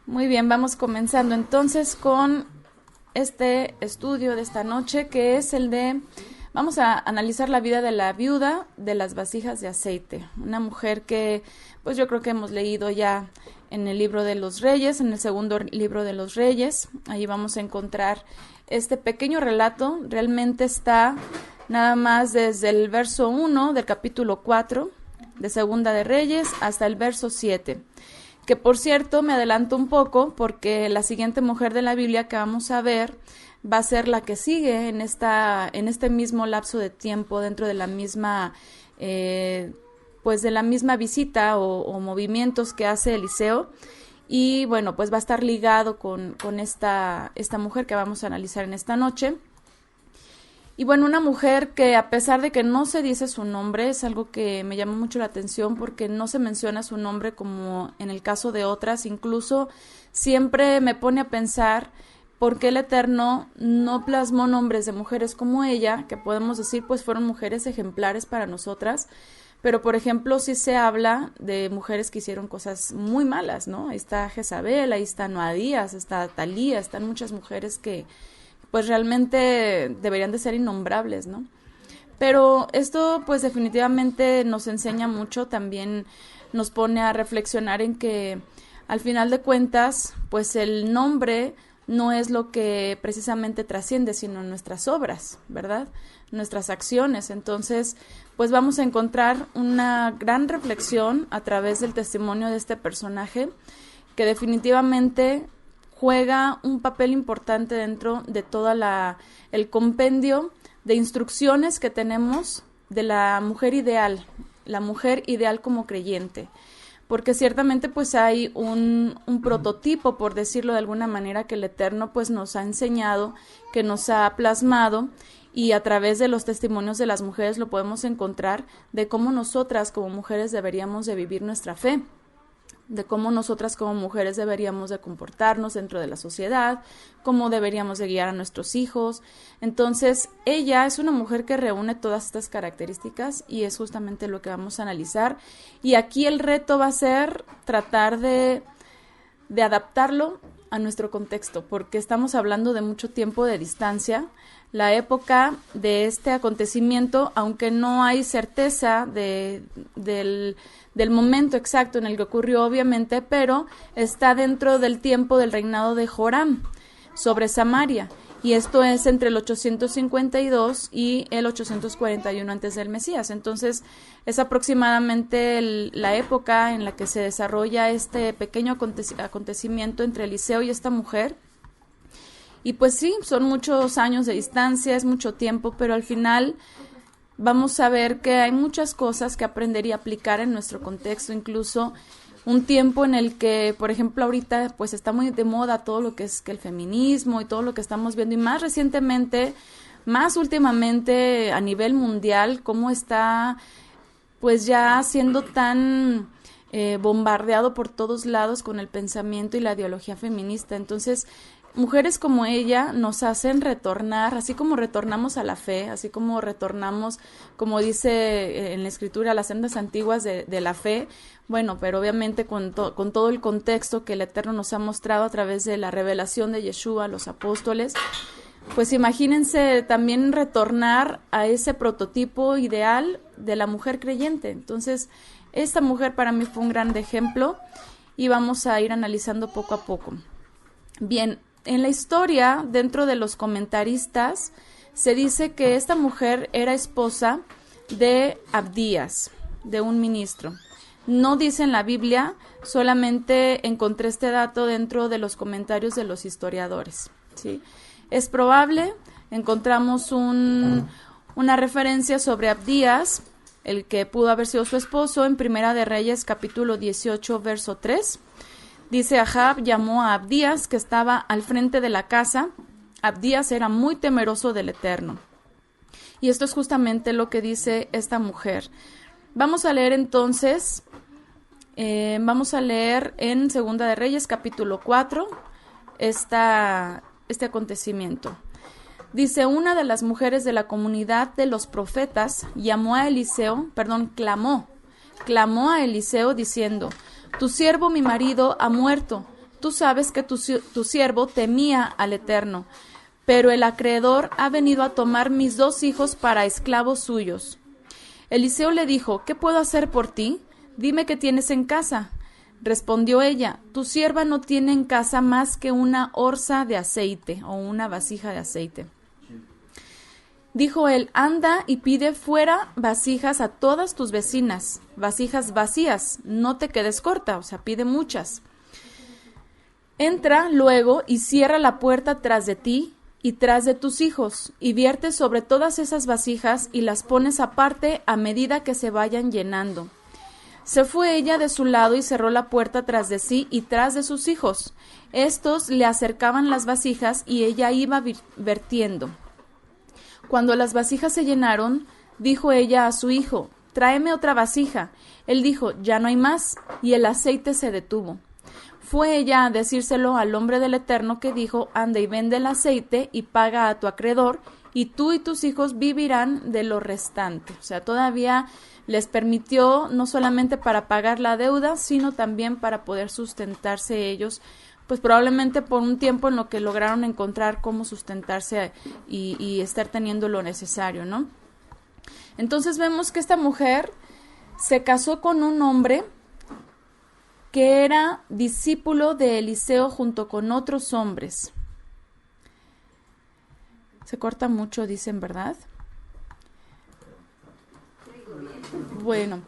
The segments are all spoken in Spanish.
Muy bien, vamos comenzando entonces con este estudio de esta noche, que es vamos a analizar la vida de la viuda de las vasijas de aceite, una mujer que pues yo creo que hemos leído ya en el libro de los Reyes, en el segundo libro de los Reyes. Ahí vamos a encontrar este pequeño relato. Realmente está nada más desde el verso 1 del capítulo 4 de Segunda de Reyes hasta el verso 7. Que por cierto me adelanto un poco porque la siguiente mujer de la Biblia que vamos a ver va a ser la que sigue en este mismo lapso de tiempo dentro de la misma pues de la misma visita o movimientos que hace Eliseo. Y bueno, pues va a estar ligado con esta mujer que vamos a analizar en esta noche. Y bueno, una mujer que a pesar de que no se dice su nombre, es algo que me llama mucho la atención porque no se menciona su nombre como en el caso de otras. Incluso siempre me pone a pensar por qué el Eterno no plasmó nombres de mujeres como ella, que podemos decir pues fueron mujeres ejemplares para nosotras. Pero, por ejemplo, sí se habla de mujeres que hicieron cosas muy malas, ¿no? Ahí está Jezabel, ahí está Noadías, está Talía, están muchas mujeres que pues realmente deberían de ser innombrables, ¿no? Pero esto pues definitivamente nos enseña mucho, también nos pone a reflexionar en que al final de cuentas pues el nombre no es lo que precisamente trasciende, sino nuestras obras, ¿verdad? Nuestras acciones. Entonces pues vamos a encontrar una gran reflexión a través del testimonio de este personaje que definitivamente juega un papel importante dentro de toda el compendio de instrucciones que tenemos de la mujer ideal como creyente, porque ciertamente pues hay un prototipo, por decirlo de alguna manera, que el Eterno pues nos ha enseñado, que nos ha plasmado, y a través de los testimonios de las mujeres lo podemos encontrar de cómo nosotras como mujeres deberíamos de vivir nuestra fe, de cómo nosotras como mujeres deberíamos de comportarnos dentro de la sociedad, cómo deberíamos de guiar a nuestros hijos. Entonces, ella es una mujer que reúne todas estas características y es justamente lo que vamos a analizar. Y aquí el reto va a ser tratar de adaptarlo a nuestro contexto, porque estamos hablando de mucho tiempo de distancia. La época de este acontecimiento, aunque no hay certeza del momento exacto en el que ocurrió, obviamente, pero está dentro del tiempo del reinado de Joram sobre Samaria, y esto es entre el 852 y el 841 antes del Mesías. Entonces es aproximadamente la época en la que se desarrolla este pequeño acontecimiento entre Eliseo y esta mujer. Y pues sí, son muchos años de distancia, es mucho tiempo, pero al final vamos a ver que hay muchas cosas que aprender y aplicar en nuestro contexto, incluso un tiempo en el que, por ejemplo, ahorita pues está muy de moda todo lo que es que el feminismo y todo lo que estamos viendo, y más recientemente, más últimamente a nivel mundial, cómo está pues ya siendo tan bombardeado por todos lados con el pensamiento y la ideología feminista. Entonces, mujeres como ella nos hacen retornar, así como retornamos a la fe, así como retornamos, como dice en la escritura, a las sendas antiguas de la fe. Bueno, pero obviamente con todo el contexto que el Eterno nos ha mostrado a través de la revelación de Yeshua, los apóstoles, pues imagínense también retornar a ese prototipo ideal de la mujer creyente. Entonces, esta mujer para mí fue un gran ejemplo y vamos a ir analizando poco a poco. Bien, en la historia, dentro de los comentaristas, se dice que esta mujer era esposa de Abdías, de un ministro. No dice en la Biblia, solamente encontré este dato dentro de los comentarios de los historiadores, ¿sí? Es probable, encontramos una referencia sobre Abdías, el que pudo haber sido su esposo, en Primera de Reyes, capítulo 18, verso 3. Dice: Ahab llamó a Abdías, que estaba al frente de la casa. Abdías era muy temeroso del Eterno. Y esto es justamente lo que dice esta mujer. Vamos a leer entonces, en Segunda de Reyes, capítulo 4, este acontecimiento. Dice: una de las mujeres de la comunidad de los profetas clamó a Eliseo diciendo: tu siervo mi marido ha muerto, tú sabes que tu siervo temía al Eterno, pero el acreedor ha venido a tomar mis 2 hijos para esclavos suyos. Eliseo le dijo, ¿qué puedo hacer por ti? Dime qué tienes en casa. Respondió ella, tu sierva no tiene en casa más que una orza de aceite o una vasija de aceite. Dijo él, anda y pide fuera vasijas a todas tus vecinas, vasijas vacías, no te quedes corta, o sea, pide muchas. Entra luego y cierra la puerta tras de ti y tras de tus hijos, y vierte sobre todas esas vasijas y las pones aparte a medida que se vayan llenando. Se fue ella de su lado y cerró la puerta tras de sí y tras de sus hijos. Estos le acercaban las vasijas y ella iba vertiendo. Cuando las vasijas se llenaron, dijo ella a su hijo, tráeme otra vasija. Él dijo, ya no hay más, y el aceite se detuvo. Fue ella a decírselo al hombre del Eterno que dijo, anda y vende el aceite y paga a tu acreedor, y tú y tus hijos vivirán de lo restante. O sea, todavía les permitió no solamente para pagar la deuda, sino también para poder sustentarse ellos, pues probablemente por un tiempo en lo que lograron encontrar cómo sustentarse y estar teniendo lo necesario, ¿no? Entonces vemos que esta mujer se casó con un hombre que era discípulo de Eliseo junto con otros hombres. Se corta mucho, dicen, ¿verdad? Bueno.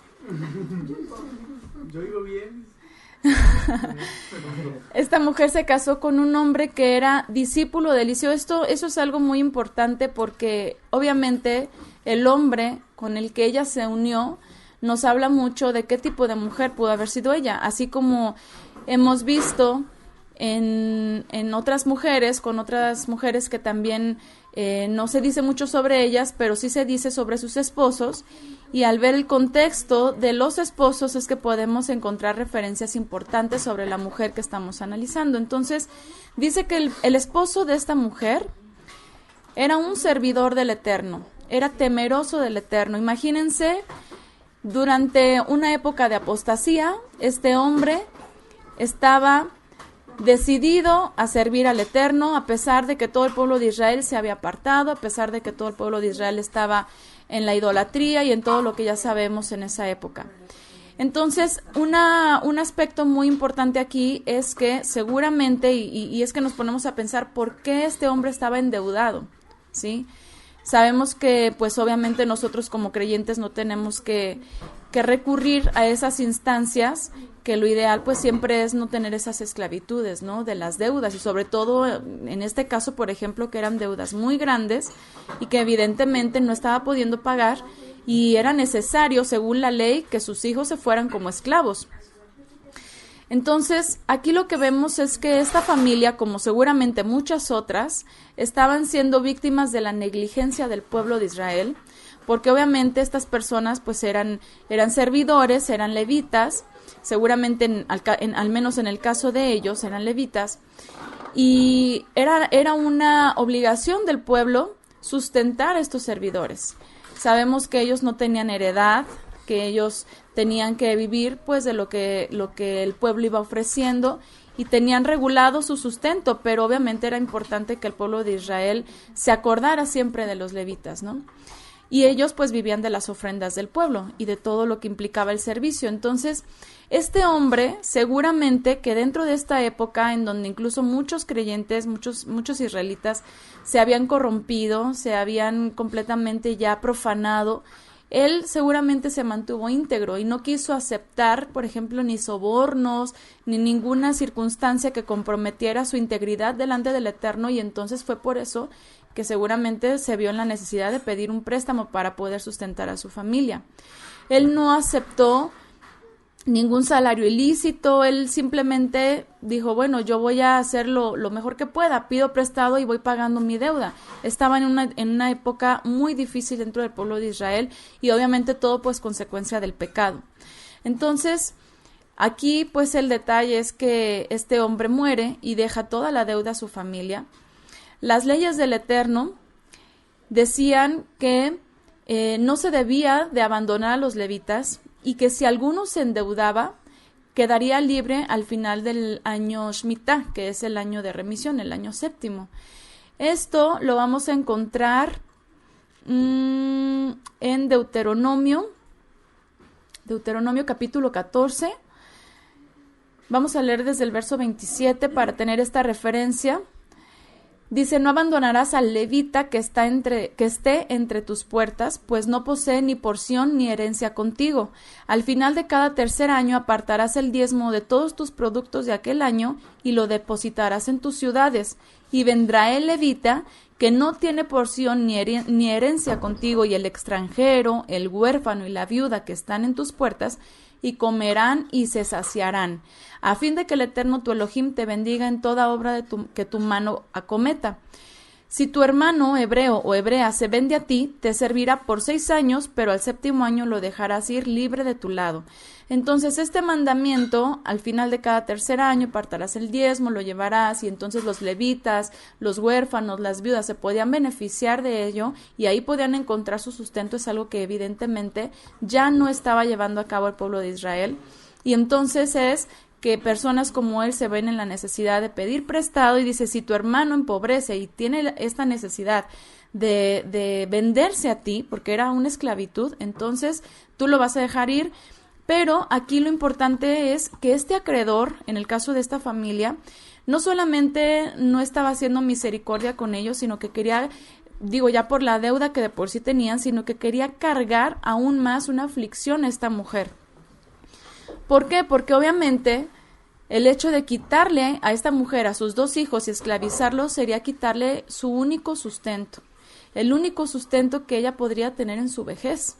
Yo digo bien. Esta mujer se casó con un hombre que era discípulo de Eliseo. Eso es algo muy importante porque obviamente el hombre con el que ella se unió nos habla mucho de qué tipo de mujer pudo haber sido ella, así como hemos visto en otras mujeres, con otras mujeres que también no se dice mucho sobre ellas, pero sí se dice sobre sus esposos, y al ver el contexto de los esposos es que podemos encontrar referencias importantes sobre la mujer que estamos analizando. Entonces, dice que el esposo de esta mujer era un servidor del Eterno, era temeroso del Eterno. Imagínense, durante una época de apostasía, este hombre estaba decidido a servir al Eterno, a pesar de que todo el pueblo de Israel se había apartado, a pesar de que todo el pueblo de Israel estaba en la idolatría y en todo lo que ya sabemos en esa época. Entonces, un aspecto muy importante aquí es que seguramente, y es que nos ponemos a pensar por qué este hombre estaba endeudado, ¿sí? Sabemos que, pues obviamente nosotros como creyentes no tenemos que recurrir a esas instancias, que lo ideal pues siempre es no tener esas esclavitudes, ¿no? De las deudas, y sobre todo en este caso, por ejemplo, que eran deudas muy grandes y que evidentemente no estaba pudiendo pagar, y era necesario, según la ley, que sus hijos se fueran como esclavos. Entonces, aquí lo que vemos es que esta familia, como seguramente muchas otras, estaban siendo víctimas de la negligencia del pueblo de Israel, porque obviamente estas personas pues eran servidores, eran levitas, seguramente al menos en el caso de ellos eran levitas, y era una obligación del pueblo sustentar a estos servidores. Sabemos que ellos no tenían heredad, que ellos tenían que vivir pues de lo que el pueblo iba ofreciendo, y tenían regulado su sustento, pero obviamente era importante que el pueblo de Israel se acordara siempre de los levitas, ¿no? Y ellos pues vivían de las ofrendas del pueblo y de todo lo que implicaba el servicio. Entonces, este hombre seguramente que dentro de esta época en donde incluso muchos creyentes, muchos israelitas se habían corrompido, se habían completamente ya profanado, él seguramente se mantuvo íntegro y no quiso aceptar, por ejemplo, ni sobornos, ni ninguna circunstancia que comprometiera su integridad delante del Eterno, y entonces fue por eso que seguramente se vio en la necesidad de pedir un préstamo para poder sustentar a su familia. Él no aceptó ningún salario ilícito, él simplemente dijo, bueno, yo voy a hacer lo mejor que pueda, pido prestado y voy pagando mi deuda. Estaba en una época muy difícil dentro del pueblo de Israel, y obviamente todo pues consecuencia del pecado. Entonces, aquí pues el detalle es que este hombre muere y deja toda la deuda a su familia. Las leyes del Eterno decían que no se debía de abandonar a los levitas, y que si alguno se endeudaba, quedaría libre al final del año Shemitah, que es el año de remisión, el año séptimo. Esto lo vamos a encontrar en Deuteronomio capítulo 14. Vamos a leer desde el verso 27 para tener esta referencia. Dice: no abandonarás al levita que esté entre tus puertas, pues no posee ni porción ni herencia contigo. Al final de cada tercer año apartarás el diezmo de todos tus productos de aquel año y lo depositarás en tus ciudades. Y vendrá el levita que no tiene porción ni herencia contigo, y el extranjero, el huérfano y la viuda que están en tus puertas, y comerán y se saciarán, a fin de que el Eterno tu Elohim te bendiga en toda obra que tu mano acometa. Si tu hermano hebreo o hebrea se vende a ti, te servirá por 6 años, pero al séptimo año lo dejarás ir libre de tu lado. Entonces este mandamiento, al final de cada tercer año, apartarás el diezmo, lo llevarás, y entonces los levitas, los huérfanos, las viudas se podían beneficiar de ello, y ahí podían encontrar su sustento. Es algo que evidentemente ya no estaba llevando a cabo el pueblo de Israel, y entonces es que personas como él se ven en la necesidad de pedir prestado, y dice: si tu hermano empobrece y tiene esta necesidad de venderse a ti, porque era una esclavitud, entonces tú lo vas a dejar ir. Pero aquí lo importante es que este acreedor, en el caso de esta familia, no solamente no estaba haciendo misericordia con ellos, sino que quería, ya por la deuda que de por sí tenían, sino que quería cargar aún más una aflicción a esta mujer. ¿Por qué? Porque obviamente el hecho de quitarle a esta mujer a sus 2 hijos y esclavizarlos sería quitarle su único sustento, el único sustento que ella podría tener en su vejez.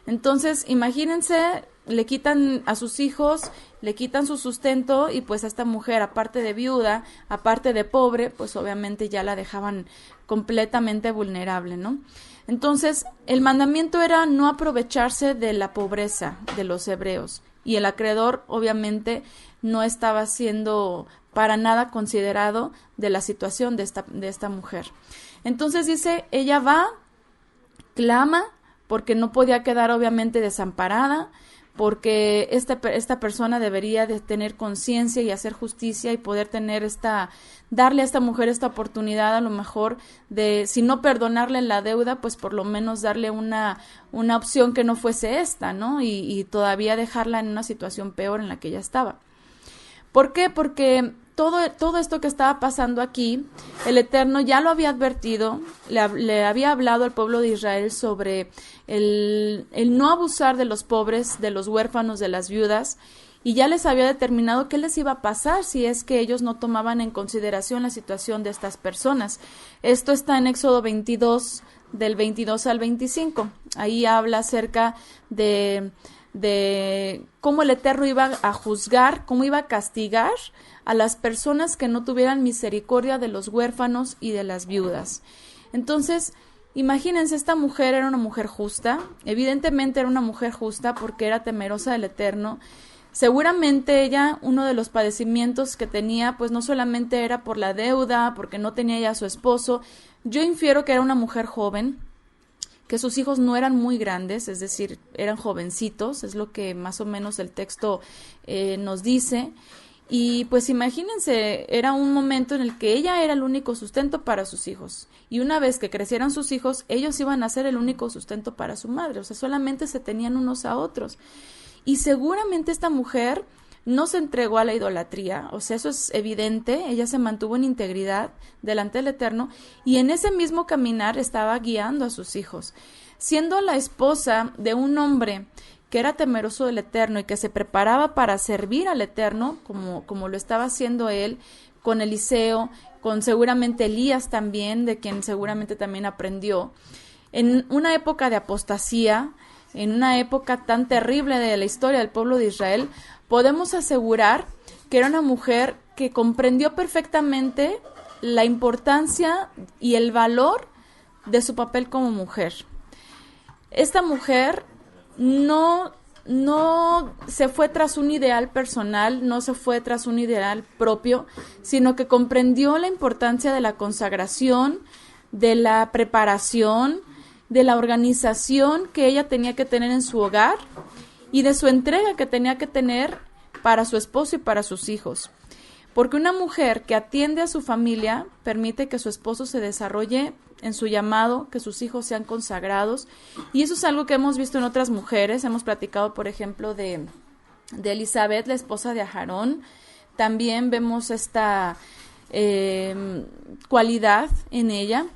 Entonces, imagínense, le quitan a sus hijos, le quitan su sustento, y pues a esta mujer, aparte de viuda, aparte de pobre, pues obviamente ya la dejaban completamente vulnerable, ¿no? Entonces, el mandamiento era no aprovecharse de la pobreza de los hebreos, y el acreedor obviamente no estaba siendo para nada considerado de la situación de esta mujer. Entonces dice, ella va, clama, porque no podía quedar obviamente desamparada, porque esta persona debería de tener conciencia y hacer justicia y poder tener darle a esta mujer esta oportunidad, a lo mejor de, si no perdonarle la deuda, pues por lo menos darle una opción que no fuese esta, ¿no? Y todavía dejarla en una situación peor en la que ella estaba. ¿Por qué? Porque todo esto que estaba pasando aquí, el Eterno ya lo había advertido, le había hablado al pueblo de Israel sobre el no abusar de los pobres, de los huérfanos, de las viudas, y ya les había determinado qué les iba a pasar si es que ellos no tomaban en consideración la situación de estas personas. Esto está en Éxodo 22, del 22 al 25. Ahí habla acerca de cómo el Eterno iba a juzgar, cómo iba a castigar a las personas que no tuvieran misericordia de los huérfanos y de las viudas. Entonces, imagínense, esta mujer era una mujer justa, evidentemente era una mujer justa porque era temerosa del Eterno. Seguramente ella, uno de los padecimientos que tenía, pues no solamente era por la deuda, porque no tenía ya a su esposo. Yo infiero que era una mujer joven, que sus hijos no eran muy grandes, es decir, eran jovencitos, es lo que más o menos el texto nos dice. Y pues imagínense, era un momento en el que ella era el único sustento para sus hijos. Y una vez que crecieran sus hijos, ellos iban a ser el único sustento para su madre. O sea, solamente se tenían unos a otros. Y seguramente esta mujer no se entregó a la idolatría. O sea, eso es evidente. Ella se mantuvo en integridad delante del Eterno. Y en ese mismo caminar estaba guiando a sus hijos. Siendo la esposa de un hombre que era temeroso del Eterno y que se preparaba para servir al Eterno, como lo estaba haciendo él, con Eliseo, con seguramente Elías también, de quien seguramente también aprendió. En una época de apostasía, en una época tan terrible de la historia del pueblo de Israel, podemos asegurar que era una mujer que comprendió perfectamente la importancia y el valor de su papel como mujer. Esta mujer no se fue tras un ideal personal, no se fue tras un ideal propio, sino que comprendió la importancia de la consagración, de la preparación, de la organización que ella tenía que tener en su hogar y de su entrega que tenía que tener para su esposo y para sus hijos. Porque una mujer que atiende a su familia permite que su esposo se desarrolle en su llamado, que sus hijos sean consagrados. Y eso es algo que hemos visto en otras mujeres. Hemos platicado, por ejemplo, de Elizabeth, la esposa de Aarón. También vemos esta cualidad en ella.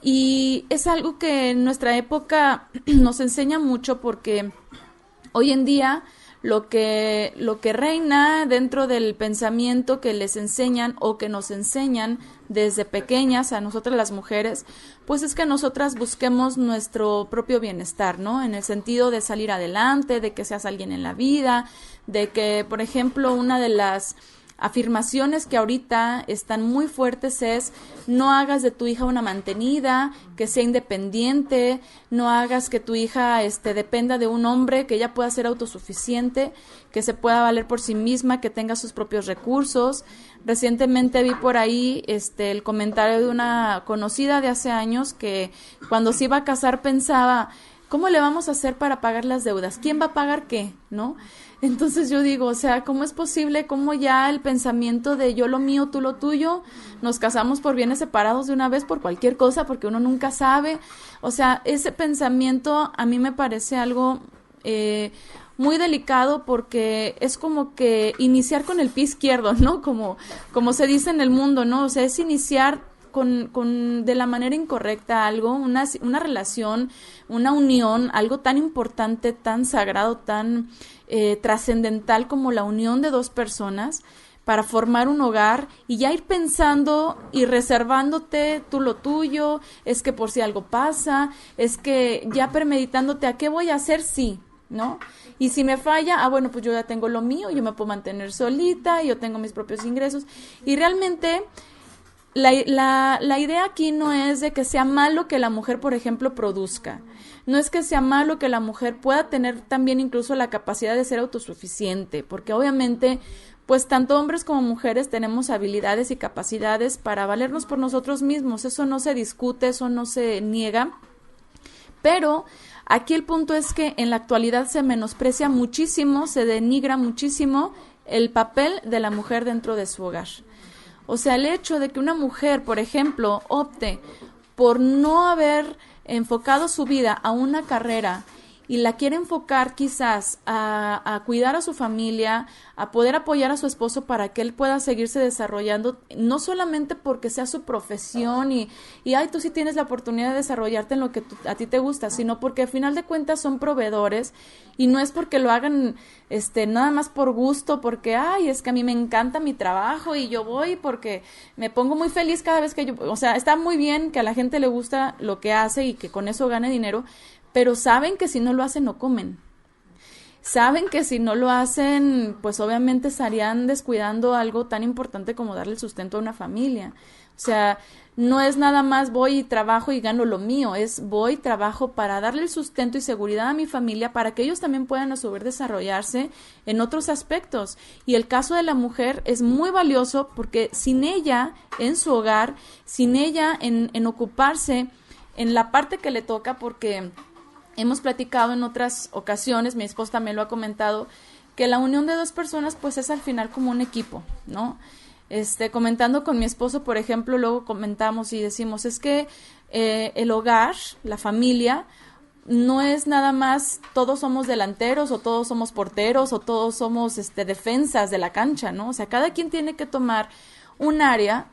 Y es algo que en nuestra época nos enseña mucho, porque hoy en día lo que reina dentro del pensamiento que les enseñan o que nos enseñan desde pequeñas a nosotras las mujeres, pues es que nosotras busquemos nuestro propio bienestar, ¿no? En el sentido de salir adelante, de que seas alguien en la vida, de que, por ejemplo, una de las afirmaciones que ahorita están muy fuertes es: no hagas de tu hija una mantenida, que sea independiente, no hagas que tu hija dependa de un hombre, que ella pueda ser autosuficiente, que se pueda valer por sí misma, que tenga sus propios recursos. Recientemente vi por ahí el comentario de una conocida de hace años que cuando se iba a casar pensaba: ¿cómo le vamos a hacer para pagar las deudas? ¿Quién va a pagar qué? ¿No? Entonces yo digo, o sea, ¿cómo es posible? ¿Cómo ya el pensamiento de yo lo mío, tú lo tuyo? Nos casamos por bienes separados de una vez por cualquier cosa, porque uno nunca sabe. O sea, ese pensamiento a mí me parece algo muy delicado, porque es como que iniciar con el pie izquierdo, ¿no? Como se dice en el mundo, ¿no? O sea, es iniciar de la manera incorrecta algo, una relación, una unión, algo tan importante, tan sagrado, tan trascendental como la unión de dos personas para formar un hogar, y ya ir pensando y reservándote tú lo tuyo, es que por si algo pasa, es que ya premeditándote a qué voy a hacer si, ¿no? Y si me falla, bueno, pues yo ya tengo lo mío, yo me puedo mantener solita, yo tengo mis propios ingresos. Y realmente la idea aquí no es de que sea malo que la mujer, por ejemplo, produzca. No es que sea malo que la mujer pueda tener también incluso la capacidad de ser autosuficiente, porque obviamente, pues tanto hombres como mujeres tenemos habilidades y capacidades para valernos por nosotros mismos. Eso no se discute, eso no se niega. Pero aquí el punto es que en la actualidad se menosprecia muchísimo, se denigra muchísimo el papel de la mujer dentro de su hogar. O sea, el hecho de que una mujer, por ejemplo, opte por no haber enfocado su vida a una carrera y la quiere enfocar quizás a cuidar a su familia, a poder apoyar a su esposo para que él pueda seguirse desarrollando, no solamente porque sea su profesión y ay, tú sí tienes la oportunidad de desarrollarte en lo que a ti te gusta, sino porque al final de cuentas son proveedores, y no es porque lo hagan nada más por gusto, porque ay, es que a mí me encanta mi trabajo y yo voy porque me pongo muy feliz cada vez que yo, o sea, está muy bien que a la gente le gusta lo que hace y que con eso gane dinero, pero saben que si no lo hacen no comen. Saben que si no lo hacen, pues obviamente estarían descuidando algo tan importante como darle el sustento a una familia. O sea, no es nada más voy y trabajo y gano lo mío, es voy, trabajo para darle el sustento y seguridad a mi familia para que ellos también puedan a su vez desarrollarse en otros aspectos. Y el caso de la mujer es muy valioso porque sin ella en su hogar, sin ella en ocuparse en la parte que le toca, porque hemos platicado en otras ocasiones, mi esposo también lo ha comentado, que la unión de dos personas pues es al final como un equipo, ¿no? Comentando con mi esposo, por ejemplo, luego comentamos y decimos, es que el hogar, la familia, no es nada más todos somos delanteros o todos somos porteros o todos somos defensas de la cancha, ¿no? O sea, cada quien tiene que tomar un área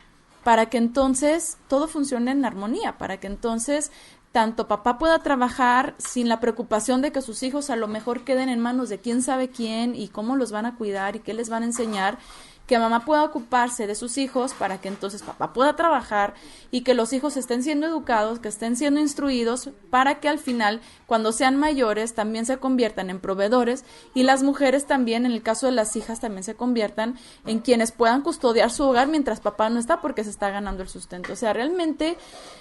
para que entonces todo funcione en armonía, para que entonces tanto papá pueda trabajar sin la preocupación de que sus hijos a lo mejor queden en manos de quién sabe quién y cómo los van a cuidar y qué les van a enseñar, que mamá pueda ocuparse de sus hijos para que entonces papá pueda trabajar y que los hijos estén siendo educados, que estén siendo instruidos para que al final, cuando sean mayores, también se conviertan en proveedores, y las mujeres también, en el caso de las hijas, también se conviertan en quienes puedan custodiar su hogar mientras papá no está porque se está ganando el sustento. O sea, realmente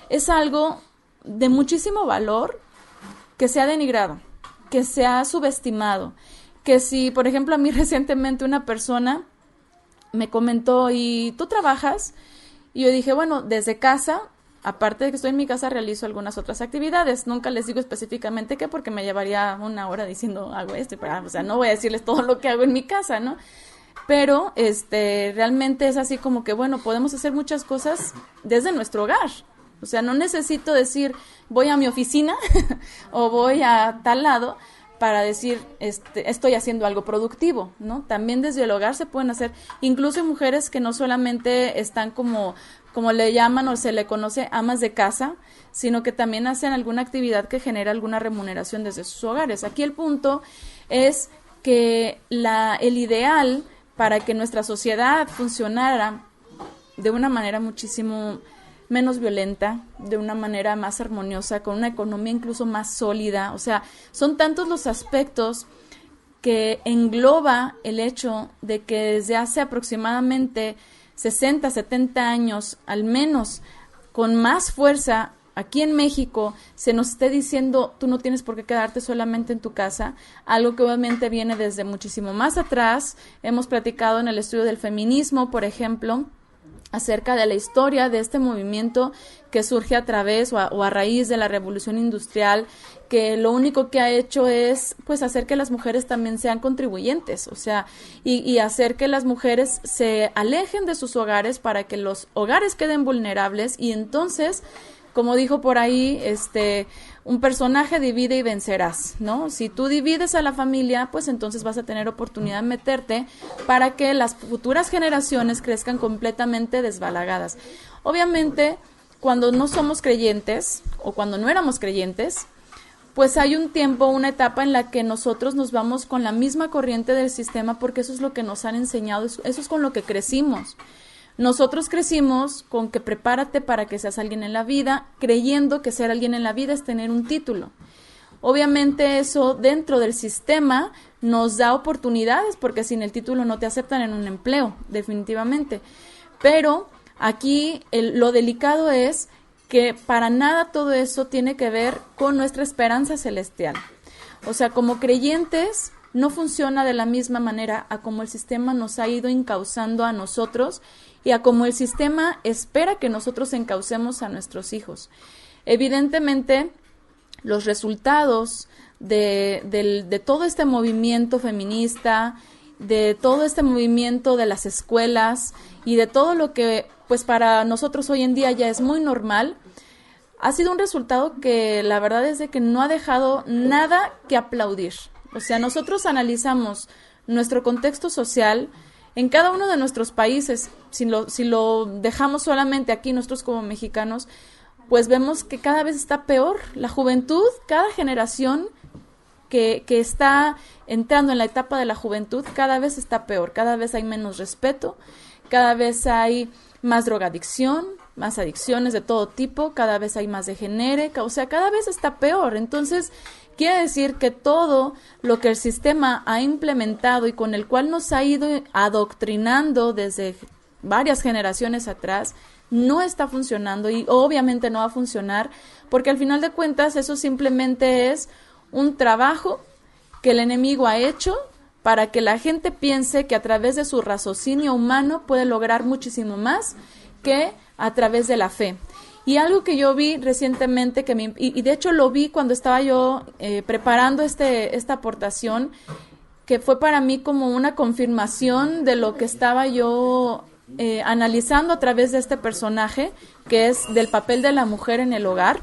es algo de muchísimo valor que se ha denigrado, que se ha subestimado, que si, por ejemplo, a mí recientemente una persona me comentó, ¿y tú trabajas? Y yo dije, bueno, desde casa, aparte de que estoy en mi casa, realizo algunas otras actividades. Nunca les digo específicamente qué, porque me llevaría una hora diciendo hago esto, pero, o sea, no voy a decirles todo lo que hago en mi casa, ¿no? Pero realmente es así como que, bueno, podemos hacer muchas cosas desde nuestro hogar. O sea, no necesito decir voy a mi oficina o voy a tal lado para decir estoy haciendo algo productivo, ¿no? También desde el hogar se pueden hacer, incluso mujeres que no solamente están como le llaman o se le conoce amas de casa, sino que también hacen alguna actividad que genera alguna remuneración desde sus hogares. Aquí el punto es que el ideal para que nuestra sociedad funcionara de una manera muchísimo menos violenta, de una manera más armoniosa, con una economía incluso más sólida. O sea, son tantos los aspectos que engloba el hecho de que desde hace aproximadamente 60, 70 años, al menos con más fuerza, aquí en México se nos esté diciendo tú no tienes por qué quedarte solamente en tu casa, algo que obviamente viene desde muchísimo más atrás. Hemos platicado en el estudio del feminismo, por ejemplo, acerca de la historia de este movimiento que surge a través o a raíz de la Revolución Industrial, que lo único que ha hecho es pues hacer que las mujeres también sean contribuyentes, o sea, y hacer que las mujeres se alejen de sus hogares para que los hogares queden vulnerables. Y entonces, como dijo por ahí, un personaje divide y vencerás, ¿no? Si tú divides a la familia, pues entonces vas a tener oportunidad de meterte para que las futuras generaciones crezcan completamente desbalagadas. Obviamente, cuando no somos creyentes o cuando no éramos creyentes, pues hay un tiempo, una etapa en la que nosotros nos vamos con la misma corriente del sistema, porque eso es lo que nos han enseñado, eso es con lo que crecimos. Nosotros crecimos con que prepárate para que seas alguien en la vida, creyendo que ser alguien en la vida es tener un título. Obviamente eso dentro del sistema nos da oportunidades, porque sin el título no te aceptan en un empleo, definitivamente. Pero aquí lo delicado es que para nada todo eso tiene que ver con nuestra esperanza celestial. O sea, como creyentes no funciona de la misma manera a como el sistema nos ha ido encauzando a nosotros y a como el sistema espera que nosotros encaucemos a nuestros hijos. Evidentemente, los resultados de todo este movimiento feminista, de todo este movimiento de las escuelas y de todo lo que pues para nosotros hoy en día ya es muy normal, ha sido un resultado que la verdad es de que no ha dejado nada que aplaudir. O sea, nosotros analizamos nuestro contexto social en cada uno de nuestros países, si lo dejamos solamente aquí nosotros como mexicanos, pues vemos que cada vez está peor. La juventud, cada generación que está entrando en la etapa de la juventud, cada vez está peor, cada vez hay menos respeto, cada vez hay más drogadicción, más adicciones de todo tipo, cada vez hay más degenere, o sea, cada vez está peor. Entonces, quiere decir que todo lo que el sistema ha implementado y con el cual nos ha ido adoctrinando desde varias generaciones atrás, no está funcionando y obviamente no va a funcionar, porque al final de cuentas eso simplemente es un trabajo que el enemigo ha hecho para que la gente piense que a través de su raciocinio humano puede lograr muchísimo más que a través de la fe. Y algo que yo vi recientemente, y de hecho lo vi cuando estaba yo preparando esta aportación, que fue para mí como una confirmación de lo que estaba yo analizando a través de este personaje, que es del papel de la mujer en el hogar.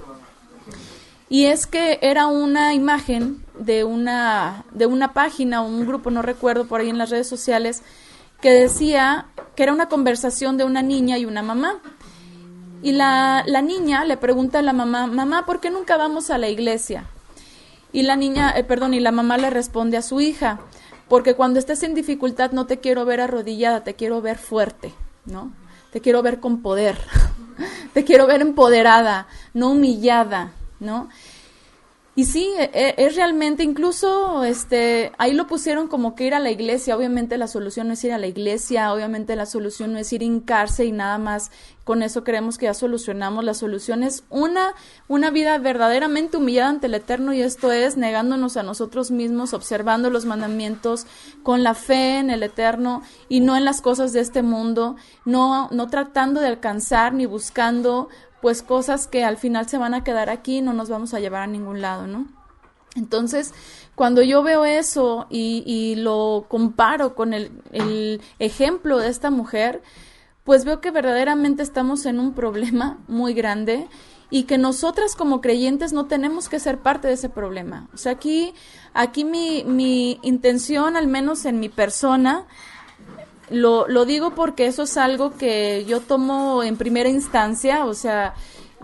Y es que era una imagen de una página o un grupo, no recuerdo, por ahí en las redes sociales, que decía que era una conversación de una niña y una mamá. Y la niña le pregunta a la mamá, mamá, ¿por qué nunca vamos a la iglesia? Y la mamá le responde a su hija, porque cuando estés en dificultad no te quiero ver arrodillada, te quiero ver fuerte, ¿no? Te quiero ver con poder, te quiero ver empoderada, no humillada, ¿no? Y sí, es realmente, incluso ahí lo pusieron como que ir a la iglesia. Obviamente la solución no es ir a la iglesia, obviamente la solución no es ir a hincarse y nada más con eso creemos que ya solucionamos. La solución es una vida verdaderamente humillada ante el Eterno, y esto es negándonos a nosotros mismos, observando los mandamientos, con la fe en el Eterno y no en las cosas de este mundo, no tratando de alcanzar ni buscando pues cosas que al final se van a quedar aquí y no nos vamos a llevar a ningún lado, ¿no? Entonces, cuando yo veo eso y lo comparo con el ejemplo de esta mujer, pues veo que verdaderamente estamos en un problema muy grande y que nosotras como creyentes no tenemos que ser parte de ese problema. O sea, aquí mi intención, al menos en mi persona, lo digo porque eso es algo que yo tomo en primera instancia. O sea,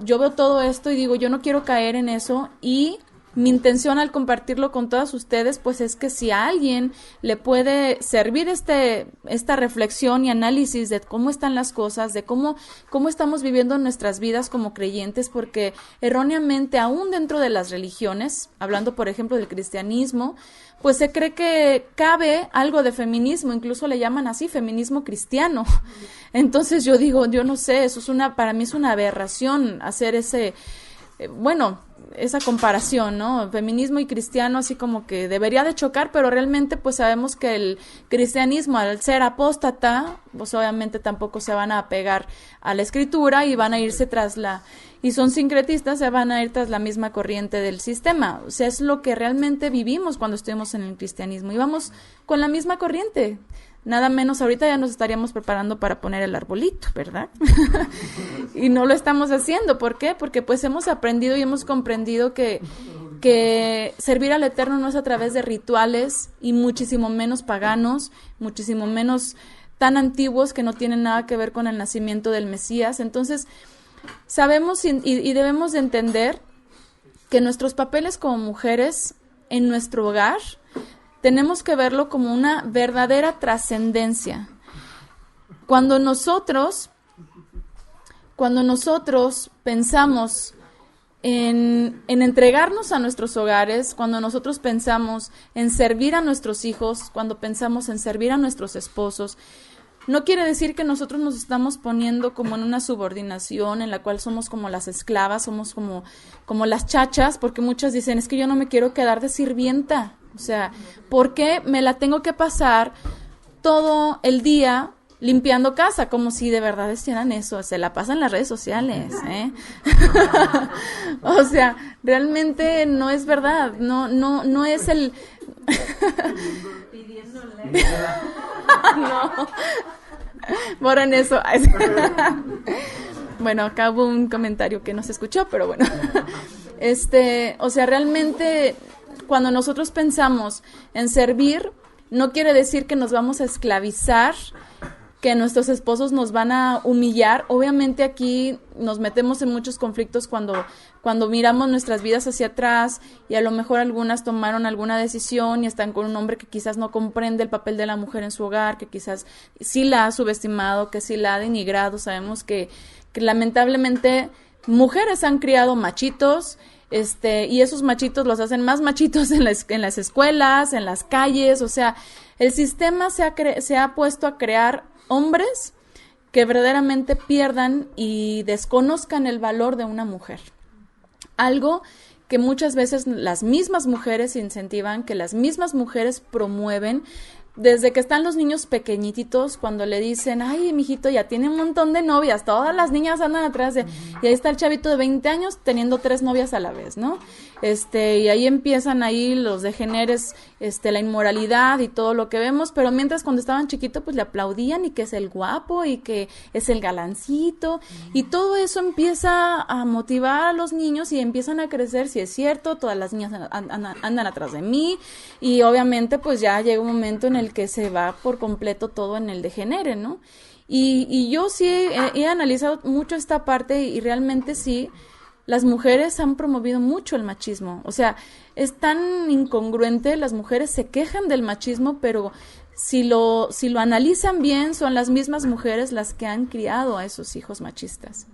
yo veo todo esto y digo, yo no quiero caer en eso, y mi intención al compartirlo con todas ustedes, pues es que si a alguien le puede servir esta reflexión y análisis de cómo están las cosas, de cómo estamos viviendo nuestras vidas como creyentes, porque erróneamente, aún dentro de las religiones, hablando por ejemplo del cristianismo, pues se cree que cabe algo de feminismo, incluso le llaman así, feminismo cristiano. Entonces yo digo, yo no sé, para mí es una aberración hacer esa comparación, ¿no? Feminismo y cristiano, así como que debería de chocar, pero realmente pues sabemos que el cristianismo, al ser apóstata, pues obviamente tampoco se van a apegar a la escritura y van a irse y son sincretistas, se van a ir tras la misma corriente del sistema. O sea, es lo que realmente vivimos cuando estuvimos en el cristianismo, y vamos con la misma corriente. Nada menos, ahorita ya nos estaríamos preparando para poner el arbolito, ¿verdad? Y no lo estamos haciendo. ¿Por qué? Porque pues hemos aprendido y hemos comprendido que servir al Eterno no es a través de rituales, y muchísimo menos paganos, muchísimo menos tan antiguos que no tienen nada que ver con el nacimiento del Mesías. Entonces, sabemos y debemos de entender que nuestros papeles como mujeres en nuestro hogar tenemos que verlo como una verdadera trascendencia. Cuando nosotros pensamos en entregarnos a nuestros hogares, cuando nosotros pensamos en servir a nuestros hijos, cuando pensamos en servir a nuestros esposos, no quiere decir que nosotros nos estamos poniendo como en una subordinación en la cual somos como las esclavas, somos como las chachas, porque muchas dicen, es que yo no me quiero quedar de sirvienta. O sea, ¿por qué me la tengo que pasar todo el día limpiando casa? Como si de verdad hicieran eso. Se la pasan en las redes sociales, ¿eh? O sea, realmente no es verdad. No es el... No. Borran eso. Bueno, acá hubo un comentario que no se escuchó, pero bueno. O sea, realmente cuando nosotros pensamos en servir, no quiere decir que nos vamos a esclavizar, que nuestros esposos nos van a humillar. Obviamente aquí nos metemos en muchos conflictos cuando miramos nuestras vidas hacia atrás, y a lo mejor algunas tomaron alguna decisión y están con un hombre que quizás no comprende el papel de la mujer en su hogar, que quizás sí la ha subestimado, que sí la ha denigrado. Sabemos que lamentablemente mujeres han criado machitos, y esos machitos los hacen más machitos en las escuelas, en las calles. O sea, el sistema se ha puesto a crear hombres que verdaderamente pierdan y desconozcan el valor de una mujer. Algo que muchas veces las mismas mujeres incentivan, que las mismas mujeres promueven, desde que están los niños pequeñitos, cuando le dicen, ay, mijito, ya tiene un montón de novias, todas las niñas andan atrás de... Y ahí está el chavito de 20 años teniendo 3 novias a la vez, ¿no? Y ahí empiezan ahí los degeneres, la inmoralidad y todo lo que vemos, pero mientras cuando estaban chiquitos, pues le aplaudían, y que es el guapo, y que es el galancito, y todo eso empieza a motivar a los niños, y empiezan a crecer. Si es cierto, todas las niñas andan atrás de mí, y obviamente pues ya llega un momento en el que se va por completo todo en el degenere, ¿no? Y yo sí he analizado mucho esta parte, y realmente sí, las mujeres han promovido mucho el machismo. O sea, es tan incongruente, las mujeres se quejan del machismo, pero si lo analizan bien, son las mismas mujeres las que han criado a esos hijos machistas,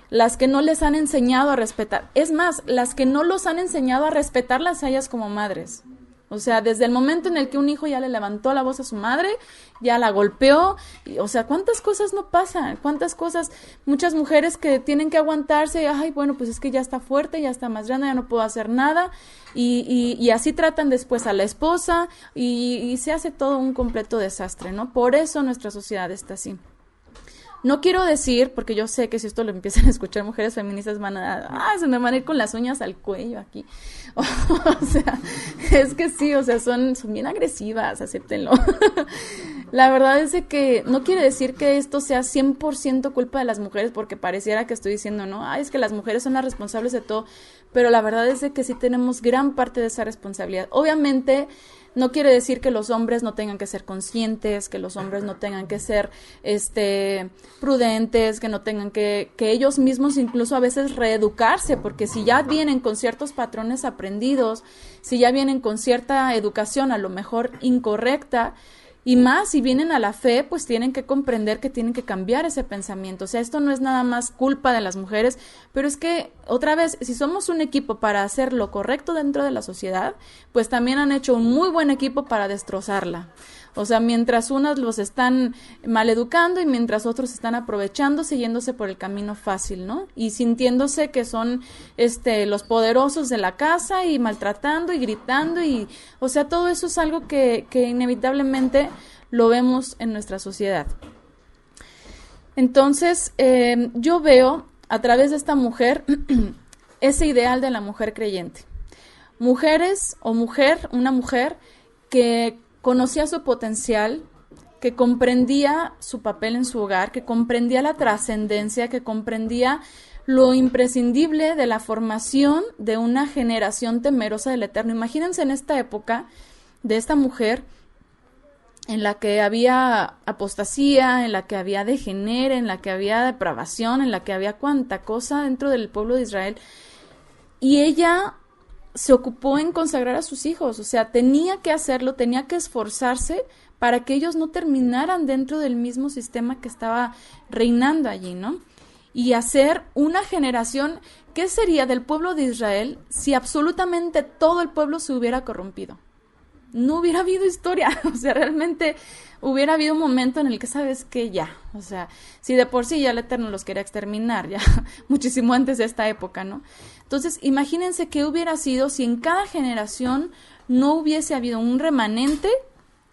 las que no les han enseñado a respetar. Es más, las que no los han enseñado a respetarlas a ellas como madres. O sea, desde el momento en el que un hijo ya le levantó la voz a su madre, ya la golpeó, o sea, ¿cuántas cosas no pasan? ¿Cuántas cosas? Muchas mujeres que tienen que aguantarse, ay, bueno, pues es que ya está fuerte, ya está más grande, ya no puedo hacer nada, y así tratan después a la esposa, y se hace todo un completo desastre, ¿no? Por eso nuestra sociedad está así. No quiero decir, porque yo sé que si esto lo empiezan a escuchar mujeres feministas van se me van a ir con las uñas al cuello aquí. O sea, es que sí, o sea, son bien agresivas, acéptenlo. La verdad es de que no quiere decir que esto sea 100% culpa de las mujeres, porque pareciera que estoy diciendo, ¿no? Es que las mujeres son las responsables de todo, pero la verdad es de que sí tenemos gran parte de esa responsabilidad. Obviamente, no quiere decir que los hombres no tengan que ser conscientes, que los hombres no tengan que ser prudentes, que no tengan que ellos mismos incluso a veces reeducarse, porque si ya vienen con ciertos patrones aprendidos, si ya vienen con cierta educación a lo mejor incorrecta, y más, si vienen a la fe, pues tienen que comprender que tienen que cambiar ese pensamiento. O sea, esto no es nada más culpa de las mujeres, pero es que, otra vez, si somos un equipo para hacer lo correcto dentro de la sociedad, pues también han hecho un muy buen equipo para destrozarla. O sea, mientras unas los están maleducando y mientras otros están aprovechando, siguiéndose por el camino fácil, ¿no? Y sintiéndose que son los poderosos de la casa y maltratando y gritando y, o sea, todo eso es algo que inevitablemente lo vemos en nuestra sociedad. Entonces, yo veo a través de esta mujer ese ideal de la mujer creyente. Una mujer que conocía su potencial, que comprendía su papel en su hogar, que comprendía la trascendencia, que comprendía lo imprescindible de la formación de una generación temerosa del Eterno. Imagínense en esta época de esta mujer en la que había apostasía, en la que había degenere, en la que había depravación, en la que había cuanta cosa dentro del pueblo de Israel. Y ella se ocupó en consagrar a sus hijos, o sea, tenía que hacerlo, tenía que esforzarse para que ellos no terminaran dentro del mismo sistema que estaba reinando allí, ¿no? Y hacer una generación, ¿qué sería del pueblo de Israel si absolutamente todo el pueblo se hubiera corrompido? No hubiera habido historia, o sea, realmente hubiera habido un momento en el que, ¿sabes qué? Ya, o sea, si de por sí ya el Eterno los quería exterminar, ya muchísimo antes de esta época, ¿no? Entonces, imagínense qué hubiera sido si en cada generación no hubiese habido un remanente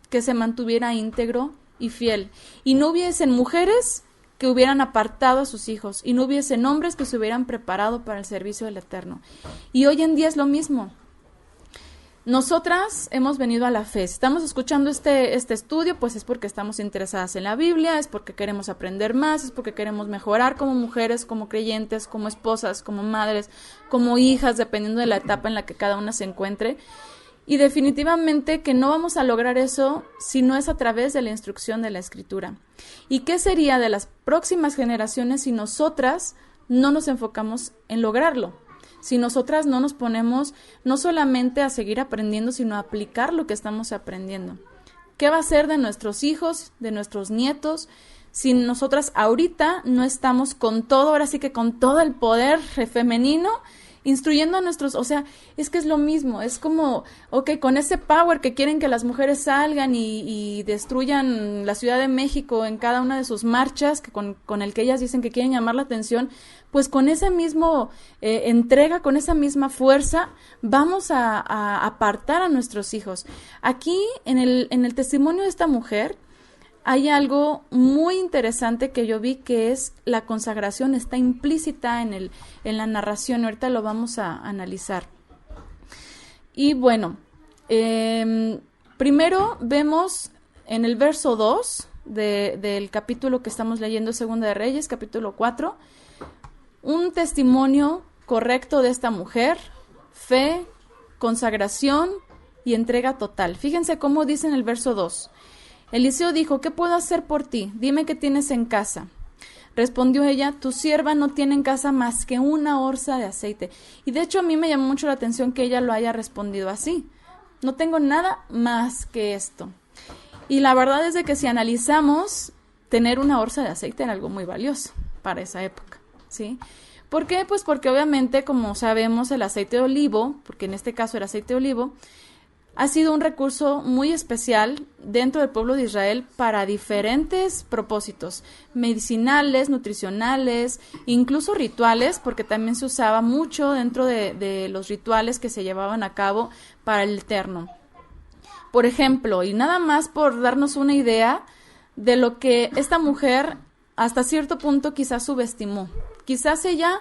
que se mantuviera íntegro y fiel, y no hubiesen mujeres que hubieran apartado a sus hijos, y no hubiesen hombres que se hubieran preparado para el servicio del Eterno. Y hoy en día es lo mismo. Nosotras hemos venido a la fe. Si estamos escuchando este estudio, pues es porque estamos interesadas en la Biblia, es porque queremos aprender más, es porque queremos mejorar como mujeres, como creyentes, como esposas, como madres, como hijas, dependiendo de la etapa en la que cada una se encuentre. Y definitivamente que no vamos a lograr eso si no es a través de la instrucción de la Escritura. ¿Y qué sería de las próximas generaciones si nosotras no nos enfocamos en lograrlo? Si nosotras no nos ponemos no solamente a seguir aprendiendo, sino a aplicar lo que estamos aprendiendo. ¿Qué va a ser de nuestros hijos, de nuestros nietos, si nosotras ahorita no estamos con todo, ahora sí que con todo el poder femenino, instruyendo a nuestros, o sea, es que es lo mismo, es como, con ese power que quieren que las mujeres salgan y destruyan la Ciudad de México en cada una de sus marchas, que con el que ellas dicen que quieren llamar la atención, pues con ese mismo entrega, con esa misma fuerza, vamos a apartar a nuestros hijos. Aquí, en el testimonio de esta mujer, hay algo muy interesante que yo vi, que es la consagración, está implícita en la narración, ahorita lo vamos a analizar. Y bueno, primero vemos en el verso 2 del capítulo que estamos leyendo, Segunda de Reyes, capítulo 4, un testimonio correcto de esta mujer, fe, consagración y entrega total. Fíjense cómo dice en el verso 2. Eliseo dijo, ¿qué puedo hacer por ti? Dime qué tienes en casa. Respondió ella, tu sierva no tiene en casa más que una orza de aceite. Y de hecho a mí me llamó mucho la atención que ella lo haya respondido así. No tengo nada más que esto. Y la verdad es de que si analizamos, tener una orza de aceite era algo muy valioso para esa época, ¿sí? ¿Por qué? Pues porque obviamente, como sabemos, el aceite de olivo, porque en este caso era aceite de olivo, ha sido un recurso muy especial dentro del pueblo de Israel para diferentes propósitos, medicinales, nutricionales, incluso rituales, porque también se usaba mucho dentro de los rituales que se llevaban a cabo para el Eterno. Por ejemplo, y nada más por darnos una idea de lo que esta mujer hasta cierto punto quizás subestimó. Quizás ella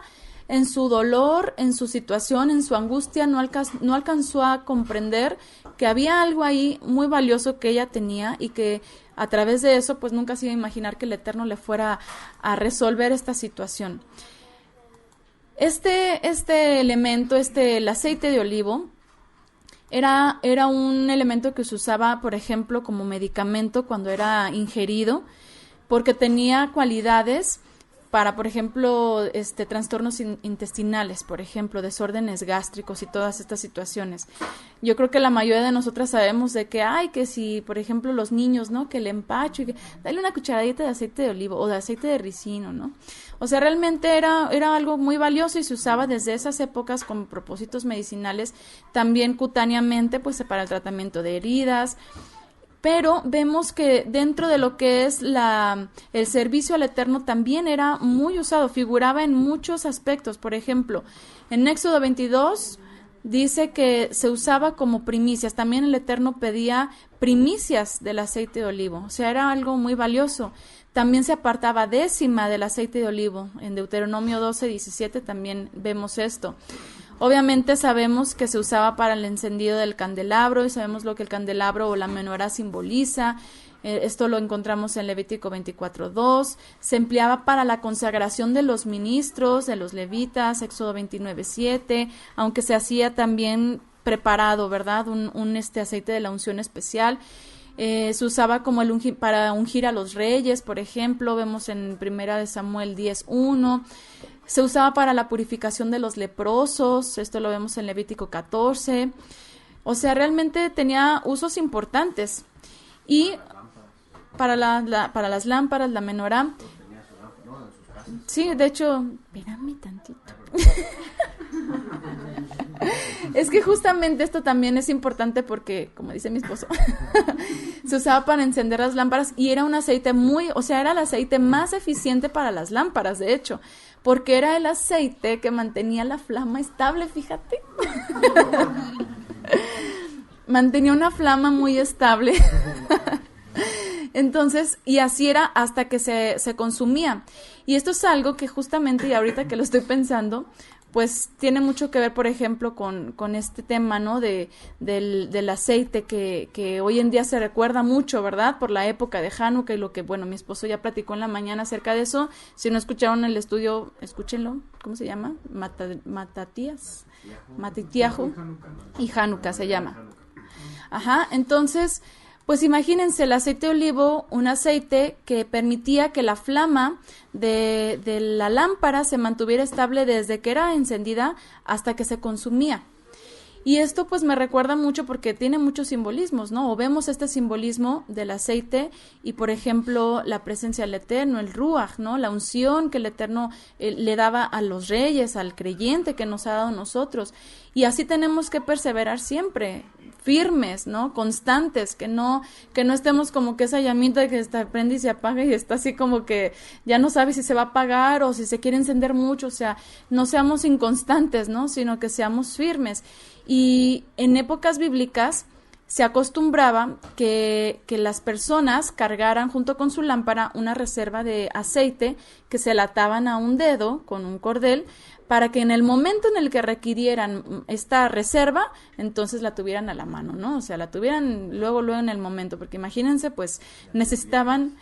en su dolor, en su situación, en su angustia, no alcanzó a comprender que había algo ahí muy valioso que ella tenía y que a través de eso pues nunca se iba a imaginar que el Eterno le fuera a resolver esta situación. Este elemento, el aceite de olivo, era un elemento que se usaba, por ejemplo, como medicamento cuando era ingerido, porque tenía cualidades para, por ejemplo, trastornos intestinales, por ejemplo, desórdenes gástricos y todas estas situaciones. Yo creo que la mayoría de nosotras sabemos de que si, por ejemplo, los niños, ¿no? Que el empacho, y que dale una cucharadita de aceite de olivo o de aceite de ricino, ¿no? O sea, realmente era algo muy valioso y se usaba desde esas épocas con propósitos medicinales, también cutáneamente, pues para el tratamiento de heridas. Pero vemos que dentro de lo que es el servicio al Eterno también era muy usado, figuraba en muchos aspectos. Por ejemplo, en Éxodo 22 dice que se usaba como primicias. También el Eterno pedía primicias del aceite de olivo, o sea, era algo muy valioso. También se apartaba décima del aceite de olivo. En Deuteronomio 12:17 también vemos esto. Obviamente sabemos que se usaba para el encendido del candelabro y sabemos lo que el candelabro o la menorá simboliza. Esto lo encontramos en Levítico 24:2. Se empleaba para la consagración de los ministros, de los levitas, Éxodo 29:7, aunque se hacía también preparado, ¿verdad? Un aceite de la unción especial. Se usaba como para ungir a los reyes, por ejemplo, vemos en 1 Samuel 10:1. Se usaba para la purificación de los leprosos, esto lo vemos en Levítico 14. O sea, realmente tenía usos importantes. Y para las lámparas, la menorá. Sí, de hecho, espérame tantito. Es que justamente esto también es importante porque, como dice mi esposo, se usaba para encender las lámparas y era un aceite era el aceite más eficiente para las lámparas, de hecho, porque era el aceite que mantenía la flama estable, fíjate. Mantenía una flama muy estable. Entonces, y así era hasta que se consumía. Y esto es algo que justamente, y ahorita que lo estoy pensando, pues tiene mucho que ver, por ejemplo, con este tema, ¿no? Del aceite que hoy en día se recuerda mucho, ¿verdad? Por la época de Hanukkah y lo que, bueno, mi esposo ya platicó en la mañana acerca de eso. Si no escucharon el estudio, escúchenlo. ¿Cómo se llama? Matatias y Hanukkah se llama. Ajá, entonces, pues imagínense el aceite de olivo, un aceite que permitía que la flama de la lámpara se mantuviera estable desde que era encendida hasta que se consumía. Y esto pues me recuerda mucho porque tiene muchos simbolismos, ¿no? O vemos este simbolismo del aceite y, por ejemplo, la presencia del Eterno, el Ruach, ¿no? La unción que el Eterno le daba a los reyes, al creyente que nos ha dado a nosotros. Y así tenemos que perseverar siempre, firmes, ¿no? Constantes, que no estemos como que esa llamita que está prende y se apaga y está así como que ya no sabe si se va a apagar o si se quiere encender mucho, o sea, no seamos inconstantes, ¿no? Sino que seamos firmes. Y en épocas bíblicas se acostumbraba que las personas cargaran junto con su lámpara una reserva de aceite que se la ataban a un dedo con un cordel para que en el momento en el que requirieran esta reserva, entonces la tuvieran a la mano, ¿no? O sea, la tuvieran luego en el momento, porque imagínense, pues necesitaban,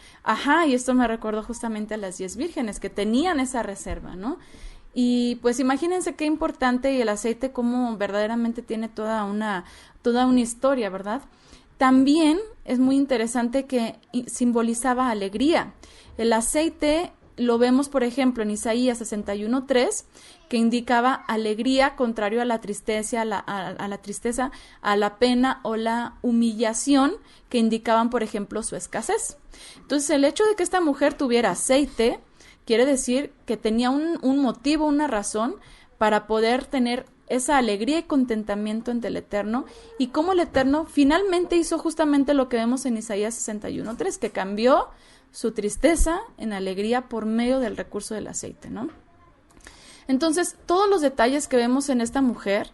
y esto me recordó justamente a las 10 vírgenes que tenían esa reserva, ¿no? Y pues imagínense qué importante, y el aceite como verdaderamente tiene toda una historia, ¿verdad? También es muy interesante que simbolizaba alegría. El aceite lo vemos, por ejemplo, en Isaías 61:3, que indicaba alegría contrario a la tristeza, a la tristeza, a la pena o la humillación, que indicaban, por ejemplo, su escasez. Entonces, el hecho de que esta mujer tuviera aceite quiere decir que tenía un motivo, una razón para poder tener esa alegría y contentamiento ante el Eterno, y cómo el Eterno finalmente hizo justamente lo que vemos en Isaías 61:3, que cambió su tristeza en alegría por medio del recurso del aceite, ¿no? Entonces, todos los detalles que vemos en esta mujer,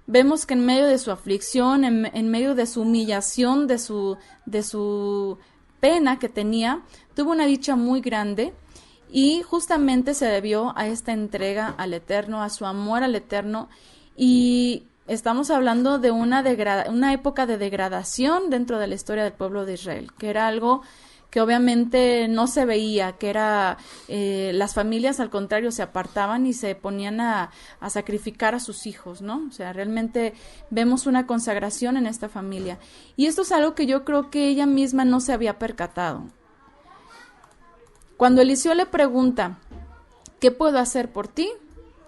vemos que en medio de su aflicción, en medio de su humillación, de su pena que tenía, tuvo una dicha muy grande, y justamente se debió a esta entrega al Eterno, a su amor al Eterno, y estamos hablando de una época de degradación dentro de la historia del pueblo de Israel, que era algo que obviamente no se veía, que era las familias al contrario se apartaban y se ponían a sacrificar a sus hijos, ¿no? O sea, realmente vemos una consagración en esta familia. Y esto es algo que yo creo que ella misma no se había percatado. Cuando Eliseo le pregunta, ¿qué puedo hacer por ti?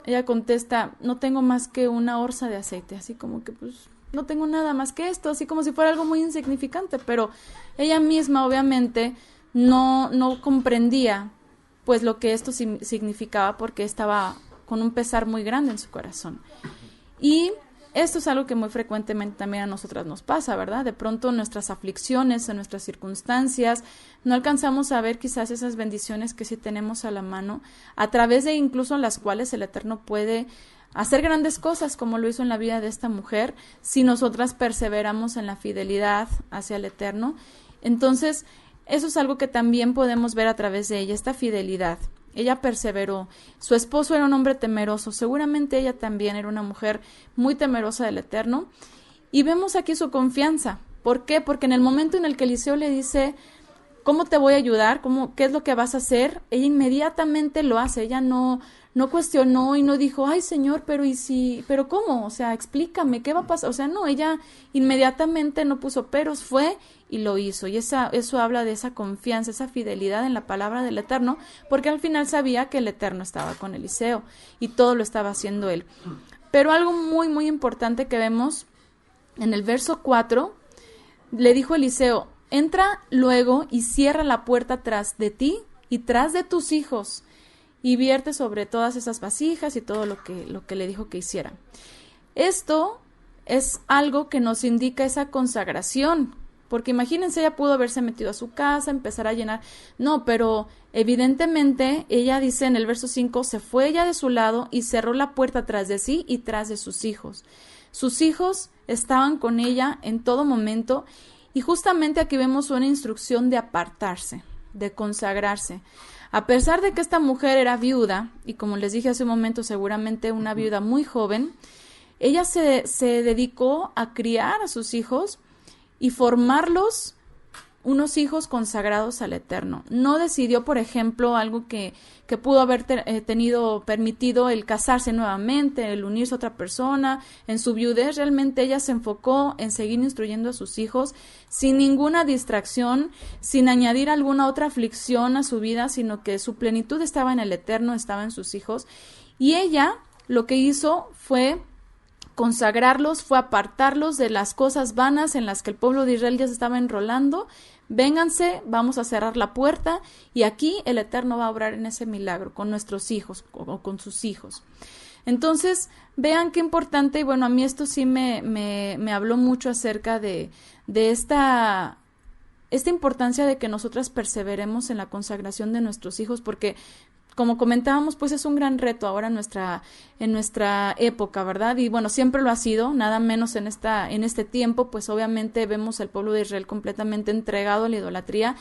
Ella contesta, no tengo más que una orza de aceite, así como que pues no tengo nada más que esto, así como si fuera algo muy insignificante, pero ella misma obviamente no comprendía pues lo que esto significaba porque estaba con un pesar muy grande en su corazón. Y esto es algo que muy frecuentemente también a nosotras nos pasa, ¿verdad? De pronto en nuestras aflicciones, en nuestras circunstancias, no alcanzamos a ver quizás esas bendiciones que sí tenemos a la mano, a través de incluso las cuales el Eterno puede hacer grandes cosas, como lo hizo en la vida de esta mujer, si nosotras perseveramos en la fidelidad hacia el Eterno. Entonces, eso es algo que también podemos ver a través de ella, esta fidelidad. Ella perseveró. Su esposo era un hombre temeroso. Seguramente ella también era una mujer muy temerosa del Eterno. Y vemos aquí su confianza. ¿Por qué? Porque en el momento en el que Eliseo le dice, ¿cómo te voy a ayudar? ¿Qué es lo que vas a hacer? Ella inmediatamente lo hace. Ella no cuestionó y no dijo, ay Señor, pero ¿cómo? O sea, explícame, ¿qué va a pasar? O sea, no, ella inmediatamente no puso peros, fue y lo hizo. Y eso habla de esa confianza, esa fidelidad en la palabra del Eterno, porque al final sabía que el Eterno estaba con Eliseo y todo lo estaba haciendo él. Pero algo muy, muy importante que vemos en el verso 4, le dijo Eliseo, entra luego y cierra la puerta tras de ti y tras de tus hijos, y vierte sobre todas esas vasijas y todo lo que le dijo que hiciera. Esto es algo que nos indica esa consagración, porque imagínense, ella pudo haberse metido a su casa, empezar a llenar, no, pero evidentemente ella dice en el verso 5, se fue ella de su lado y cerró la puerta tras de sí y tras de sus hijos. Sus hijos estaban con ella en todo momento, y justamente aquí vemos una instrucción de apartarse, de consagrarse. A pesar de que esta mujer era viuda, y como les dije hace un momento, seguramente una viuda muy joven, ella se dedicó a criar a sus hijos y formarlos unos hijos consagrados al Eterno. No decidió, por ejemplo, algo que pudo haber permitido el casarse nuevamente, el unirse a otra persona. En su viudez realmente ella se enfocó en seguir instruyendo a sus hijos sin ninguna distracción, sin añadir alguna otra aflicción a su vida, sino que su plenitud estaba en el Eterno, estaba en sus hijos. Y ella lo que hizo fue consagrarlos, fue apartarlos de las cosas vanas en las que el pueblo de Israel ya se estaba enrolando. Vénganse, vamos a cerrar la puerta y aquí el Eterno va a obrar en ese milagro con nuestros hijos o con sus hijos. Entonces, vean qué importante, y bueno, a mí esto sí me habló mucho acerca de esta importancia de que nosotras perseveremos en la consagración de nuestros hijos, porque como comentábamos, pues es un gran reto ahora en nuestra época, ¿verdad? Y bueno, siempre lo ha sido, nada menos en este tiempo, pues obviamente vemos al pueblo de Israel completamente entregado a la idolatría,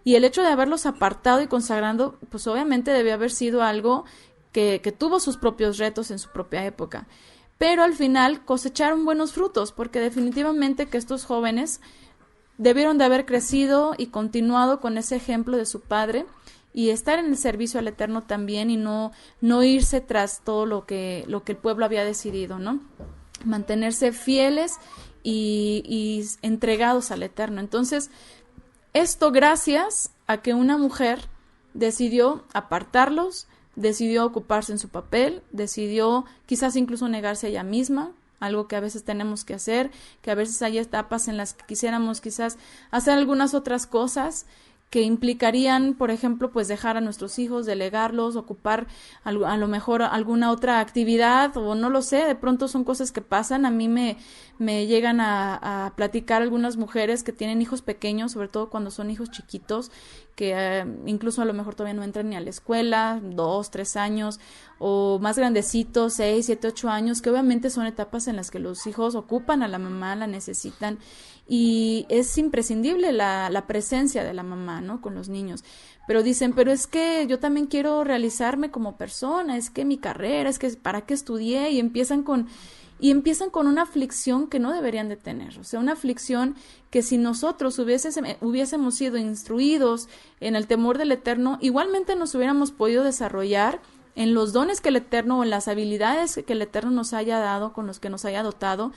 y el hecho de haberlos apartado y consagrando, pues obviamente debió haber sido algo que tuvo sus propios retos en su propia época. Pero al final cosecharon buenos frutos, porque definitivamente que estos jóvenes debieron de haber crecido y continuado con ese ejemplo de su padre, y estar en el servicio al Eterno también, y no irse tras todo lo que el pueblo había decidido, ¿no? Mantenerse fieles y entregados al Eterno. Entonces, esto gracias a que una mujer decidió apartarlos, decidió ocuparse en su papel, decidió quizás incluso negarse a ella misma, algo que a veces tenemos que hacer, que a veces hay etapas en las que quisiéramos quizás hacer algunas otras cosas que implicarían, por ejemplo, pues dejar a nuestros hijos, delegarlos, ocupar a lo mejor alguna otra actividad, o no lo sé, de pronto son cosas que pasan. A mí me llegan a platicar algunas mujeres que tienen hijos pequeños, sobre todo cuando son hijos chiquitos, que incluso a lo mejor todavía no entran ni a la escuela, 2, 3 años, o más grandecitos, 6, 7, 8 años, que obviamente son etapas en las que los hijos ocupan a la mamá, la necesitan, y es imprescindible la presencia de la mamá, ¿no? Con los niños. Pero dicen, pero es que yo también quiero realizarme como persona, es que mi carrera, es que para qué estudié, y empiezan con una aflicción que no deberían de tener, o sea, una aflicción que si nosotros hubiésemos sido instruidos en el temor del Eterno, igualmente nos hubiéramos podido desarrollar en los dones que el Eterno o en las habilidades que el Eterno nos haya dado, con los que nos haya dotado,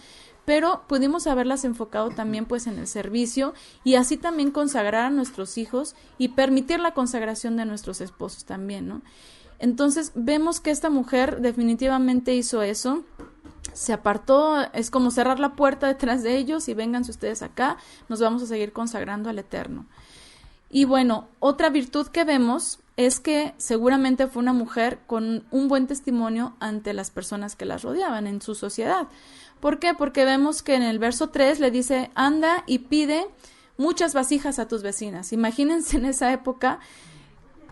pero pudimos haberlas enfocado también pues en el servicio y así también consagrar a nuestros hijos y permitir la consagración de nuestros esposos también, ¿no? Entonces vemos que esta mujer definitivamente hizo eso, se apartó, es como cerrar la puerta detrás de ellos y vénganse ustedes acá, nos vamos a seguir consagrando al Eterno. Y bueno, otra virtud que vemos es que seguramente fue una mujer con un buen testimonio ante las personas que la rodeaban en su sociedad. ¿Por qué? Porque vemos que en el verso 3 le dice, anda y pide muchas vasijas a tus vecinas. Imagínense en esa época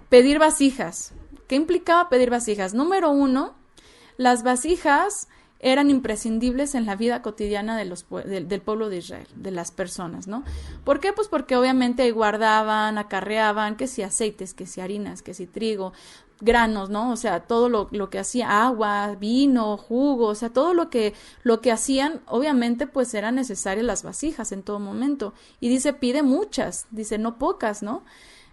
pedir vasijas. ¿Qué implicaba pedir vasijas? Número 1, las vasijas eran imprescindibles en la vida cotidiana del pueblo de Israel, de las personas, ¿no? ¿Por qué? Pues porque obviamente ahí guardaban, acarreaban, que si aceites, que si harinas, que si trigo, granos, ¿no? O sea, todo lo que hacía, agua, vino, jugo, o sea, todo lo que hacían, obviamente, pues eran necesarias las vasijas en todo momento. Y dice, pide muchas, dice, no pocas, ¿no?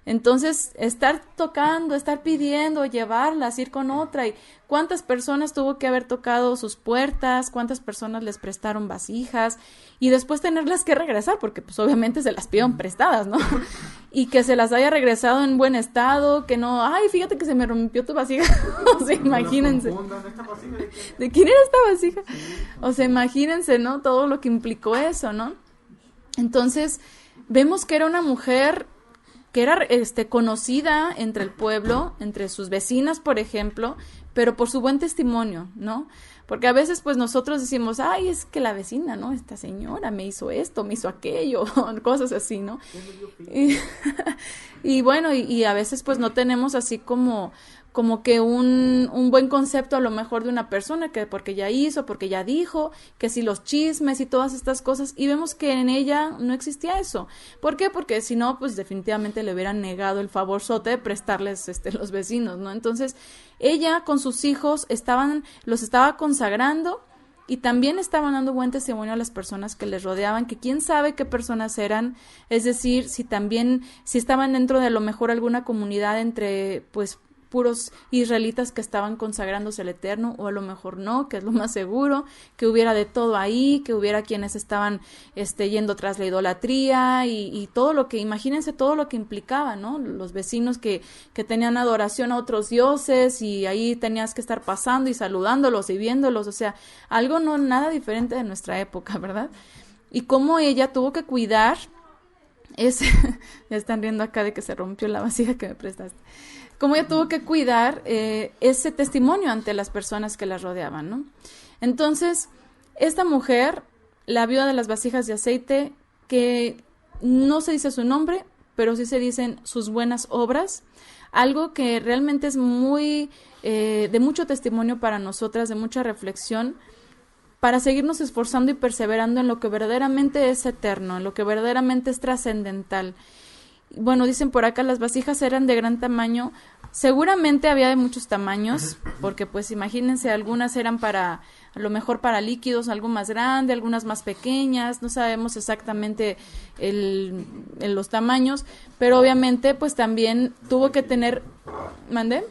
Entonces, estar tocando, estar pidiendo, llevarlas, ir con otra, y cuántas personas tuvo que haber tocado sus puertas, cuántas personas les prestaron vasijas, y después tenerlas que regresar, porque pues obviamente se las pidieron prestadas, ¿no? Y que se las haya regresado en buen estado, que no, ay, fíjate que se me rompió tu vasija, o sea, imagínense. ¿De quién era esta vasija? O sea, imagínense, ¿no? Todo lo que implicó eso, ¿no? Entonces, vemos que era una mujer que era conocida entre el pueblo, entre sus vecinas, por ejemplo, pero por su buen testimonio, ¿no? Porque a veces, pues, nosotros decimos, ay, es que la vecina, ¿no? Esta señora me hizo esto, me hizo aquello, cosas así, ¿no? Y bueno, y a veces, pues, no tenemos así como que un buen concepto a lo mejor de una persona, que porque ya hizo, porque ya dijo, que si los chismes y todas estas cosas, y vemos que en ella no existía eso. ¿Por qué? Porque si no, pues definitivamente le hubieran negado el favorzote de prestarles los vecinos, ¿no? Entonces, ella con sus hijos los estaba consagrando y también estaban dando buen testimonio a las personas que les rodeaban, que quién sabe qué personas eran, es decir, si estaban dentro de a lo mejor alguna comunidad entre, pues, puros israelitas que estaban consagrándose al Eterno, o a lo mejor no, que es lo más seguro, que hubiera de todo ahí, que hubiera quienes estaban yendo tras la idolatría y todo lo que, imagínense todo lo que implicaba, ¿no? Los vecinos que tenían adoración a otros dioses y ahí tenías que estar pasando y saludándolos y viéndolos, o sea, algo nada diferente de nuestra época, ¿verdad? Y cómo ella tuvo que cuidar ya están riendo acá de que se rompió la vasija que me prestaste. Cómo ella tuvo que cuidar ese testimonio ante las personas que la rodeaban, ¿no? Entonces, esta mujer, la viuda de las vasijas de aceite, que no se dice su nombre, pero sí se dicen sus buenas obras, algo que realmente es muy de mucho testimonio para nosotras, de mucha reflexión, para seguirnos esforzando y perseverando en lo que verdaderamente es eterno, en lo que verdaderamente es trascendental. Bueno, dicen por acá, las vasijas eran de gran tamaño, seguramente había de muchos tamaños, porque pues imagínense, algunas eran a lo mejor para líquidos, algo más grande, algunas más pequeñas, no sabemos exactamente los tamaños, pero obviamente pues también tuvo que tener, ¿mandé?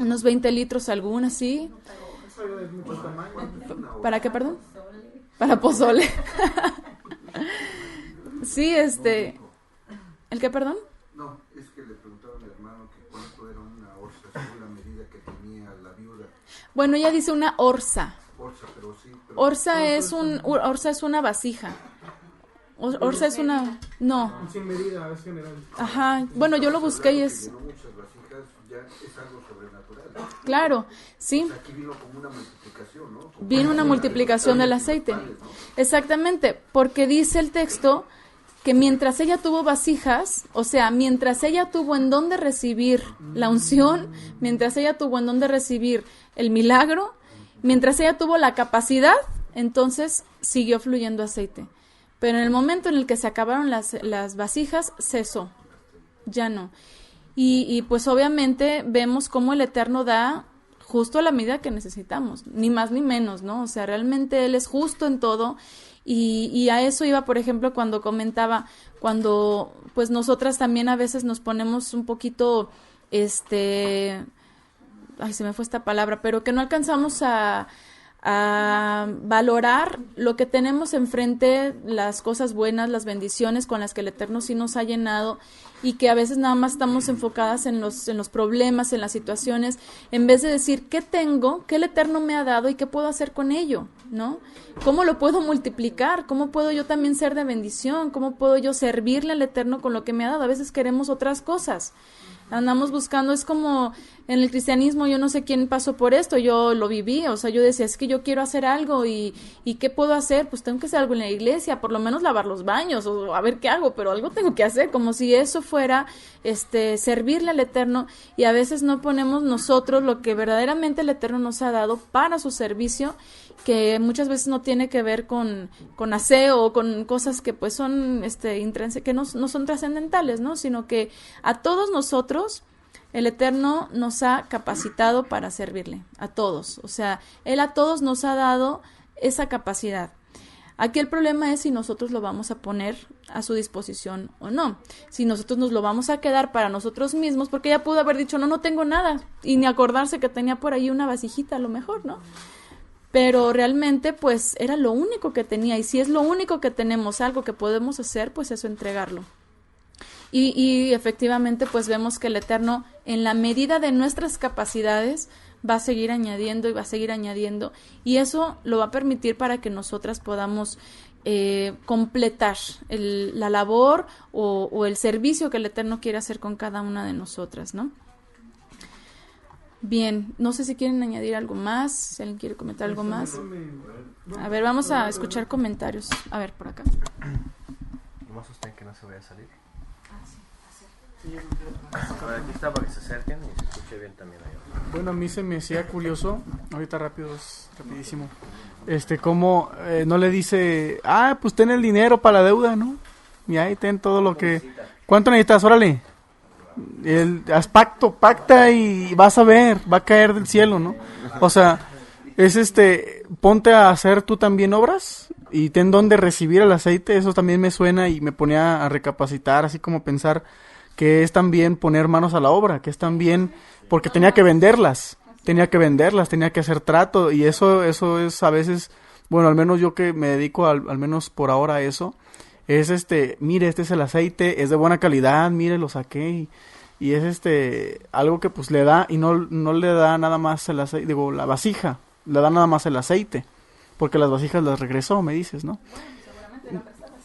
Unos 20 litros algunas, sí. ¿Para qué, perdón? Para pozole. Sí, ¿el qué, perdón? No, es que le preguntaron al hermano que cuánto era una orza, según la medida que tenía la viuda. Bueno, ella dice una orza. Orza, pero sí. Orza es una vasija. Orza es una... No. Sin medida, es general. Ajá, bueno, yo lo busqué y es... muchas vasijas, ya es algo sobrenatural. Claro, sí. O sea, aquí vino como una multiplicación, ¿no? Vino una multiplicación del aceite. Exactamente, porque dice el texto que mientras ella tuvo vasijas, o sea, mientras ella tuvo en dónde recibir la unción, mientras ella tuvo en dónde recibir el milagro, mientras ella tuvo la capacidad, entonces siguió fluyendo aceite. Pero en el momento en el que se acabaron las vasijas, cesó, ya no. Y pues obviamente vemos cómo el Eterno da justo a la medida que necesitamos, ni más ni menos, ¿no? O sea, realmente Él es justo en todo, y a eso iba, por ejemplo, cuando comentaba, cuando pues nosotras también a veces nos ponemos un poquito, ay, se me fue esta palabra, pero que no alcanzamos a valorar lo que tenemos enfrente, las cosas buenas, las bendiciones con las que el Eterno sí nos ha llenado, y que a veces nada más estamos enfocadas en los problemas, en las situaciones, en vez de decir, ¿qué tengo? ¿Qué el Eterno me ha dado? ¿Y qué puedo hacer con ello? ¿No? ¿Cómo lo puedo multiplicar? ¿Cómo puedo yo también ser de bendición? ¿Cómo puedo yo servirle al Eterno con lo que me ha dado? A veces queremos otras cosas. Andamos buscando, es como en el cristianismo, yo no sé quién pasó por esto, yo lo viví, o sea, yo decía, es que yo quiero hacer algo, y ¿qué puedo hacer? Pues tengo que hacer algo en la iglesia, por lo menos lavar los baños, o a ver qué hago, pero algo tengo que hacer, como si eso fuera servirle al Eterno, y a veces no ponemos nosotros lo que verdaderamente el Eterno nos ha dado para su servicio, que muchas veces no tiene que ver con aseo o con cosas que pues son que no son trascendentales, ¿no? Sino que a todos nosotros el Eterno nos ha capacitado para servirle, a todos. O sea, Él a todos nos ha dado esa capacidad. Aquí el problema es si nosotros lo vamos a poner a su disposición o no. Si nosotros nos lo vamos a quedar para nosotros mismos, porque ella pudo haber dicho, no tengo nada, y ni acordarse que tenía por ahí una vasijita a lo mejor, ¿no? Pero realmente pues era lo único que tenía, y si es lo único que tenemos, algo que podemos hacer, pues eso, entregarlo. Y efectivamente pues vemos que el Eterno, en la medida de nuestras capacidades, va a seguir añadiendo y va a seguir añadiendo, y eso lo va a permitir para que nosotras podamos completar la labor o el servicio que el Eterno quiere hacer con cada una de nosotras, ¿no? Bien, no sé si quieren añadir algo más, si alguien quiere comentar algo más. A ver, vamos a escuchar comentarios. A ver, por acá. Nomás usted que no se vaya a salir. A ver, aquí está para que se acerquen y se escuche bien también allá. Bueno, a mí se me hacía curioso, ahorita rapidísimo, cómo no le dice, pues ten el dinero para la deuda, ¿no? Y ahí ten todo lo que... ¿Cuánto necesitas? Órale. Haz pacta y vas a ver, va a caer del cielo, ¿no? O sea, es ponte a hacer tú también obras y ten donde recibir el aceite. Eso también me suena y me ponía a recapacitar, así como pensar que es también poner manos a la obra, que es también, porque tenía que venderlas, tenía que hacer trato, y eso es a veces, bueno, al menos yo que me dedico al menos por ahora a eso, es mire, este es el aceite, es de buena calidad, mire, lo saqué, y es algo que pues le da, y no le da nada más el aceite, digo, la vasija, le da nada más el aceite, porque las vasijas las regresó, me dices, ¿no?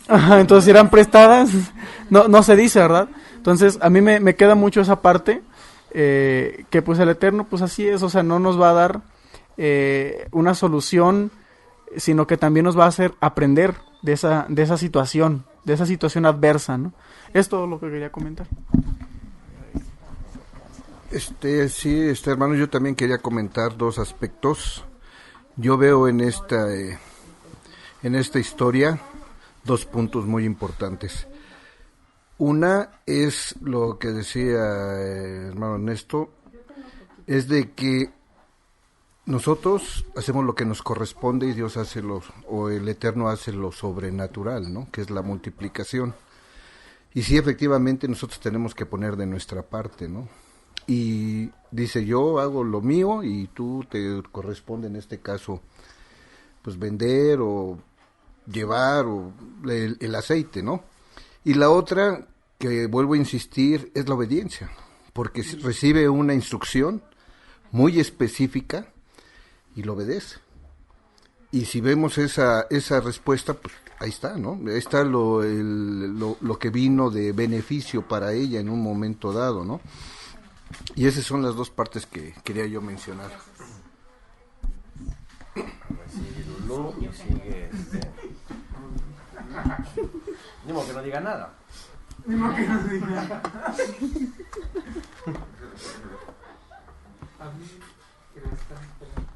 Ajá, entonces si eran prestadas, no se dice, ¿verdad? Entonces a mí me queda mucho esa parte, que pues el Eterno pues así es, o sea, no nos va a dar una solución, sino que también nos va a hacer aprender de esa situación adversa, ¿no? Es todo lo que quería comentar. Sí, hermano, yo también quería comentar dos aspectos. Yo veo en esta historia dos puntos muy importantes. Una es lo que decía hermano Ernesto, es de que nosotros hacemos lo que nos corresponde y Dios hace o el Eterno hace lo sobrenatural, ¿no? Que es la multiplicación. Y sí, efectivamente, nosotros tenemos que poner de nuestra parte, ¿no? Y dice, yo hago lo mío y tú te corresponde en este caso, pues vender o llevar o el aceite, ¿no? Y la otra, que vuelvo a insistir, es la obediencia, porque recibe una instrucción muy específica y lo obedece. Y si vemos esa respuesta, pues ahí está, ¿no? Ahí está lo que vino de beneficio para ella en un momento dado, ¿no? Y esas son las dos partes que quería yo mencionar. Sigue Lulú y sigue Ni modo que no diga nada.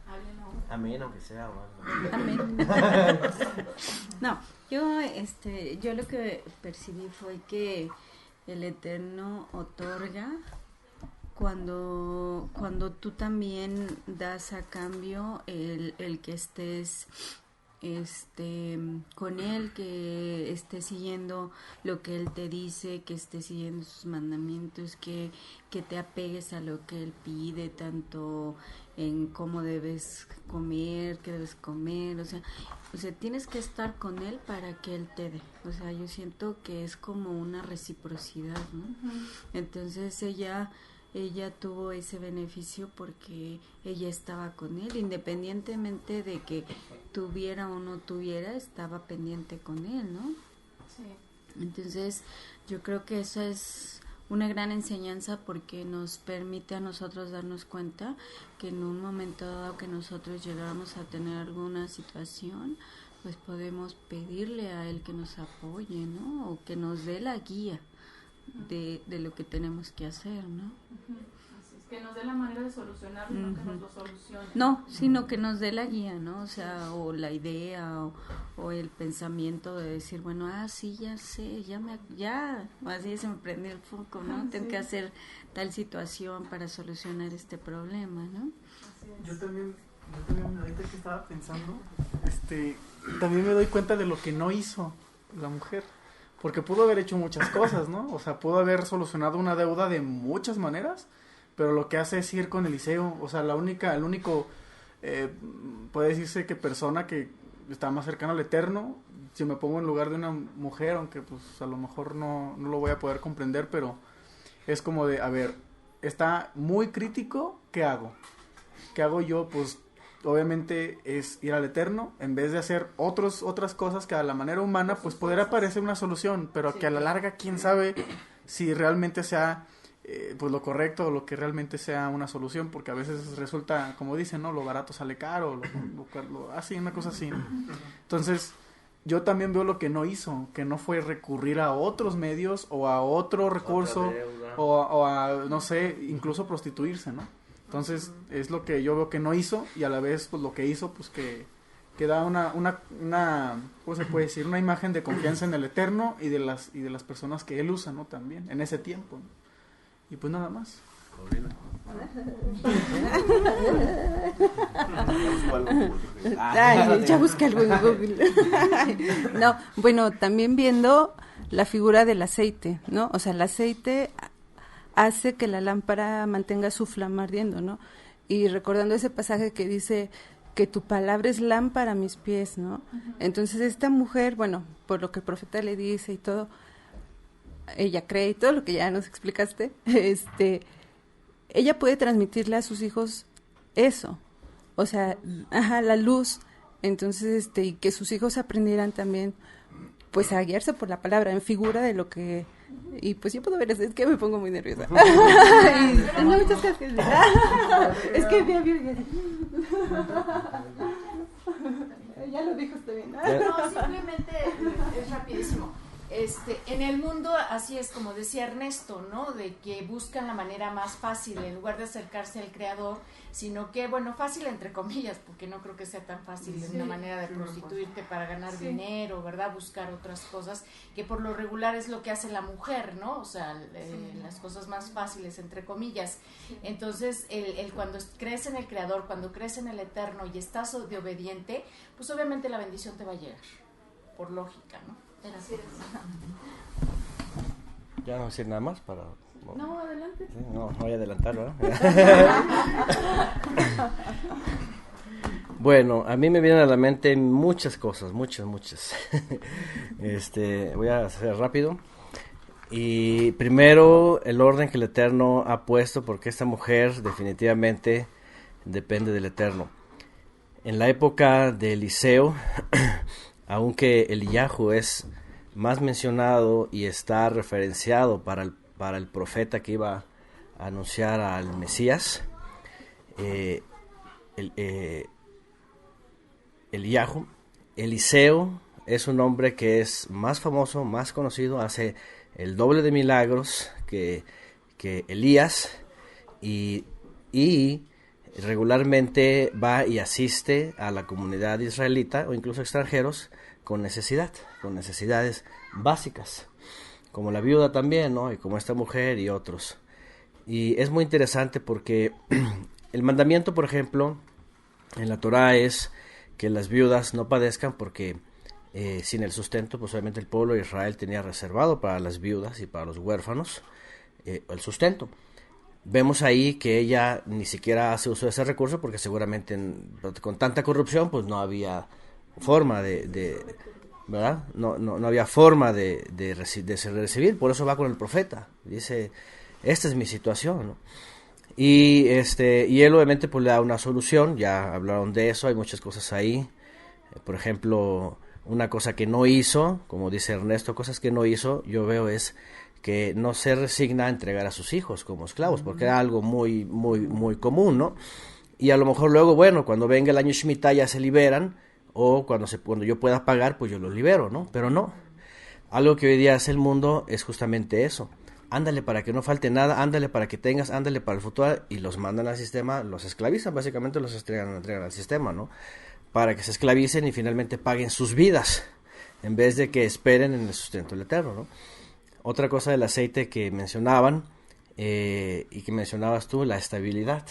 A Amén, aunque sea. Bueno. Amén. No, yo lo que percibí fue que el Eterno otorga cuando tú también das a cambio el que estés con él, que estés siguiendo lo que él te dice, que estés siguiendo sus mandamientos, que te apegues a lo que él pide, tanto en cómo debes comer, qué debes comer, o sea, tienes que estar con él para que él te dé. O sea, yo siento que es como una reciprocidad, ¿no? Uh-huh. Entonces ella tuvo ese beneficio porque ella estaba con él, independientemente de que tuviera o no tuviera, estaba pendiente con él, ¿no? Sí. Entonces, yo creo que esa es una gran enseñanza porque nos permite a nosotros darnos cuenta que en un momento dado que nosotros llegáramos a tener alguna situación, pues podemos pedirle a él que nos apoye, ¿no? O que nos dé la guía de lo que tenemos que hacer, ¿no? Así es, que nos dé la manera de solucionarlo, no que nos lo solucione. No, sino que nos dé la guía, ¿no? O sea, o la idea, o el pensamiento de decir, bueno, sí, ya sé, así se me prendió el foco, ¿no? Sí. Tengo que hacer tal situación para solucionar este problema, ¿no? Yo también, ahorita que estaba pensando, también me doy cuenta de lo que no hizo la mujer. Porque pudo haber hecho muchas cosas, ¿no? O sea, pudo haber solucionado una deuda de muchas maneras, pero lo que hace es ir con Eliseo. O sea, el único, puede decirse que persona que está más cercana al Eterno, si me pongo en lugar de una mujer, aunque pues a lo mejor no lo voy a poder comprender, pero es como de, a ver, está muy crítico, ¿qué hago? ¿Qué hago yo? Pues obviamente es ir al Eterno, en vez de hacer otras cosas que a la manera humana pues podrá parecer una solución, pero que a la larga quién sabe si realmente sea pues lo correcto o lo que realmente sea una solución, porque a veces resulta, como dicen, ¿no? Lo barato sale caro, así, una cosa así, ¿no? Entonces yo también veo lo que no hizo, que no fue recurrir a otros medios o a otro recurso o a, no sé, incluso prostituirse, ¿no? Entonces es lo que yo veo que no hizo, y a la vez pues lo que hizo pues que da una ¿cómo se puede decir? Una imagen de confianza en el Eterno y de las personas que él usa, ¿no? También en ese tiempo, ¿no? Y pues nada más. Ya busqué algo en Google. No, bueno, también viendo la figura del aceite, ¿no? O sea, el aceite hace que la lámpara mantenga su flama ardiendo, ¿no? Y recordando ese pasaje que dice que tu palabra es lámpara a mis pies, ¿no? Uh-huh. Entonces esta mujer, bueno, por lo que el profeta le dice y todo, ella cree y todo lo que ya nos explicaste, ella puede transmitirle a sus hijos eso, o sea, la luz. Entonces, y que sus hijos aprendieran también, pues, a guiarse por la palabra, en figura de lo que. Y pues yo puedo ver, es que me pongo muy nerviosa. Tengo muchas cosas que decir. Es que ya lo dijo usted bien. No, simplemente es rapidísimo. En el mundo, así es como decía Ernesto, ¿no? De que buscan la manera más fácil en lugar de acercarse al Creador, sino que, bueno, fácil entre comillas, porque no creo que sea tan fácil una manera de prostituirte para ganar dinero, ¿verdad? Buscar otras cosas, que por lo regular es lo que hace la mujer, ¿no? O sea, las cosas más fáciles, entre comillas. Entonces, el cuando crees en el Creador, cuando crees en el Eterno y estás de obediente, pues obviamente la bendición te va a llegar, por lógica, ¿no? Ya no decir nada más para... No, adelante. Sí, no voy a adelantar, ¿verdad? Bueno, a mí me vienen a la mente muchas cosas, muchas. Voy a hacer rápido. Y primero, el orden que el Eterno ha puesto, porque esta mujer definitivamente depende del Eterno. En la época de Eliseo, aunque Eliyahu es más mencionado y está referenciado para el profeta que iba a anunciar al Mesías, Eliyahu, Eliseo es un hombre que es más famoso, más conocido, hace el doble de milagros que Elías, y regularmente va y asiste a la comunidad israelita o incluso extranjeros con necesidades básicas, como la viuda también, ¿no? Y como esta mujer y otros. Y es muy interesante porque el mandamiento, por ejemplo, en la Torá es que las viudas no padezcan porque sin el sustento, pues obviamente el pueblo de Israel tenía reservado para las viudas y para los huérfanos el sustento. Vemos ahí que ella ni siquiera hace uso de ese recurso porque seguramente con tanta corrupción pues no había forma ¿verdad? No había forma de recibir, por eso va con el profeta, dice, esta es mi situación, ¿no? Y él obviamente pues le da una solución, ya hablaron de eso, hay muchas cosas ahí, por ejemplo, una cosa que no hizo, como dice Ernesto, cosas que no hizo, yo veo es que no se resigna a entregar a sus hijos como esclavos, porque era algo muy, muy, muy común, ¿no? Y a lo mejor luego, bueno, cuando venga el año Shemitah ya se liberan, o cuando yo pueda pagar, pues yo los libero, ¿no? Pero no. Algo que hoy día hace el mundo es justamente eso. Ándale para que no falte nada, ándale para que tengas, ándale para el futuro, y los mandan al sistema, los esclavizan, básicamente los entregan al sistema, ¿no? Para que se esclavicen y finalmente paguen sus vidas, en vez de que esperen en el sustento del Eterno, ¿no? Otra cosa del aceite que mencionaban, y que mencionabas tú, la estabilidad.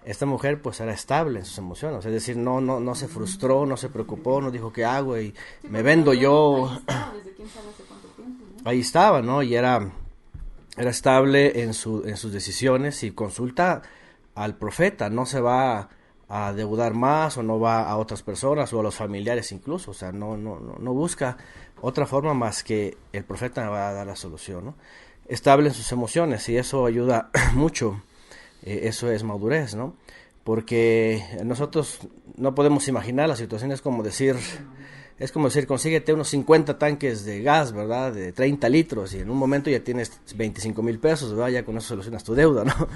Esta mujer pues era estable en sus emociones, es decir, no se frustró, no se preocupó, no dijo qué hago y me vendo yo. Desde quién sabe hace cuánto tiempo, ¿no? Ahí estaba, ¿no? Y era estable en sus decisiones y consulta al profeta, no se va a deudar más o no va a otras personas o a los familiares incluso, o sea, no busca otra forma más que el profeta me va a dar la solución, ¿no? Estable en sus emociones y eso ayuda mucho. Eso es madurez, ¿no? Porque nosotros no podemos imaginar las situaciones como decir, consíguete unos 50 tanques de gas, ¿verdad? De 30 litros y en un momento ya tienes 25,000 pesos, ¿verdad? Ya con eso solucionas tu deuda, ¿no?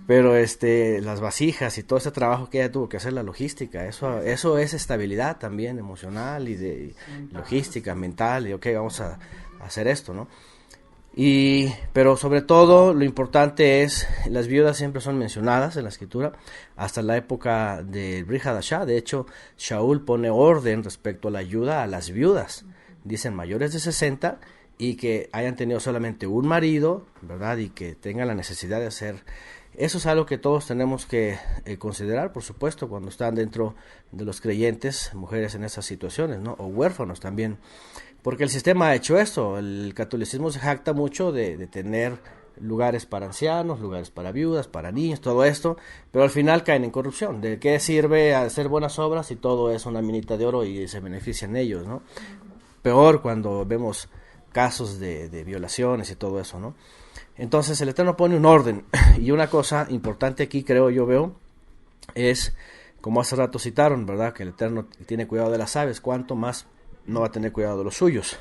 Pero las vasijas y todo ese trabajo que ella tuvo que hacer, la logística, eso es estabilidad también emocional y de logística, mental, y ok, vamos a hacer esto, ¿no? Pero sobre todo lo importante es, las viudas siempre son mencionadas en la escritura, hasta la época de Brit Hadashah. De hecho, Shaul pone orden respecto a la ayuda a las viudas, dicen mayores de 60 y que hayan tenido solamente un marido, ¿verdad? Y que tengan la necesidad de hacer. Eso es algo que todos tenemos que considerar, por supuesto, cuando están dentro de los creyentes, mujeres en esas situaciones, ¿no? O huérfanos también. Porque el sistema ha hecho esto, el catolicismo se jacta mucho de tener lugares para ancianos, lugares para viudas, para niños, todo esto, pero al final caen en corrupción. ¿De qué sirve hacer buenas obras si todo es una minita de oro y se benefician ellos, ¿no? Peor cuando vemos casos de violaciones y todo eso, ¿no? Entonces el Eterno pone un orden, y una cosa importante aquí veo, es, como hace rato citaron, ¿verdad? Que el Eterno tiene cuidado de las aves, cuánto más no va a tener cuidado de los suyos.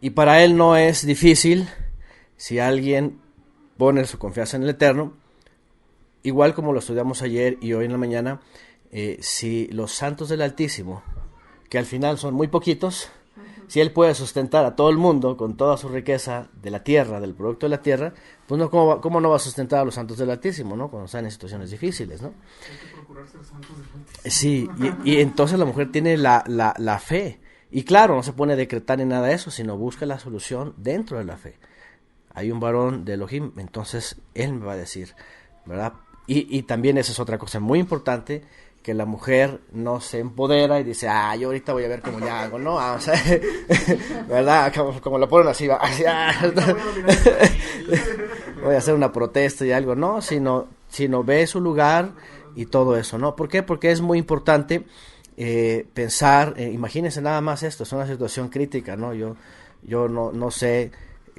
Y para él no es difícil si alguien pone su confianza en el Eterno, igual como lo estudiamos ayer y hoy en la mañana, si los santos del Altísimo, que al final son muy poquitos, si él puede sustentar a todo el mundo con toda su riqueza de la tierra, del producto de la tierra, pues no, ¿cómo no va a sustentar a los santos del Altísimo, ¿no? Cuando están en situaciones difíciles, ¿no? Hay que procurar ser santos del Altísimo. Sí, y entonces la mujer tiene la fe. Y claro, no se pone a decretar en nada de eso, sino busca la solución dentro de la fe. Hay un varón de Elohim, entonces él me va a decir, ¿verdad? Y también esa es otra cosa muy importante, que la mujer no se empodera y dice, yo ahorita voy a ver cómo le hago, ¿no? O sea, ¿verdad? Como lo ponen así, va, voy a hacer una protesta y algo, no, sino ve su lugar y todo eso, ¿no? ¿Por qué? Porque es muy importante pensar, imagínense nada más esto, es una situación crítica, ¿no? Yo no sé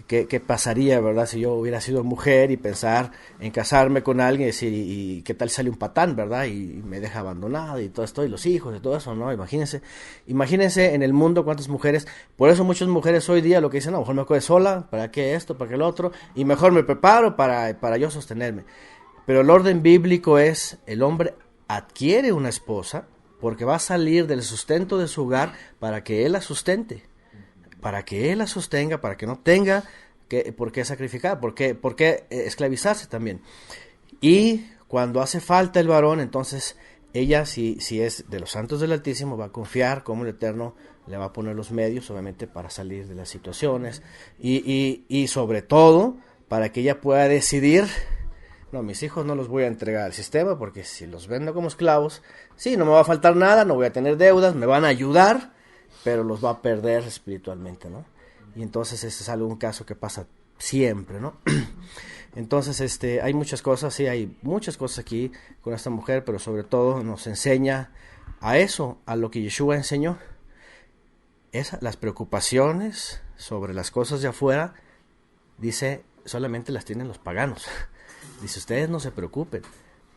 qué pasaría, ¿verdad? Si yo hubiera sido mujer y pensar en casarme con alguien y decir, y qué tal sale un patán, ¿verdad? Y me deja abandonada y todo esto, y los hijos y todo eso, ¿no? Imagínense en el mundo cuántas mujeres, por eso muchas mujeres hoy día lo que dicen, no, mejor me quedo sola, ¿para qué esto, para qué lo otro? Y mejor me preparo para yo sostenerme. Pero el orden bíblico es, el hombre adquiere una esposa porque va a salir del sustento de su hogar para que él la sustente, para que él la sostenga, para que no tenga por qué sacrificar, por qué esclavizarse también. Y Cuando hace falta el varón, entonces ella, si es de los santos del Altísimo, va a confiar como el Eterno le va a poner los medios, obviamente, para salir de las situaciones y sobre todo para que ella pueda decidir, no, mis hijos no los voy a entregar al sistema porque si los vendo como esclavos, sí, no me va a faltar nada, no voy a tener deudas, me van a ayudar, pero los va a perder espiritualmente, ¿no? Y entonces ese es un caso que pasa siempre, ¿no? Entonces, hay muchas cosas, sí, hay muchas cosas aquí con esta mujer, pero sobre todo nos enseña a eso, a lo que Yeshua enseñó, las preocupaciones sobre las cosas de afuera, dice, solamente las tienen los paganos. Dice, ustedes no se preocupen,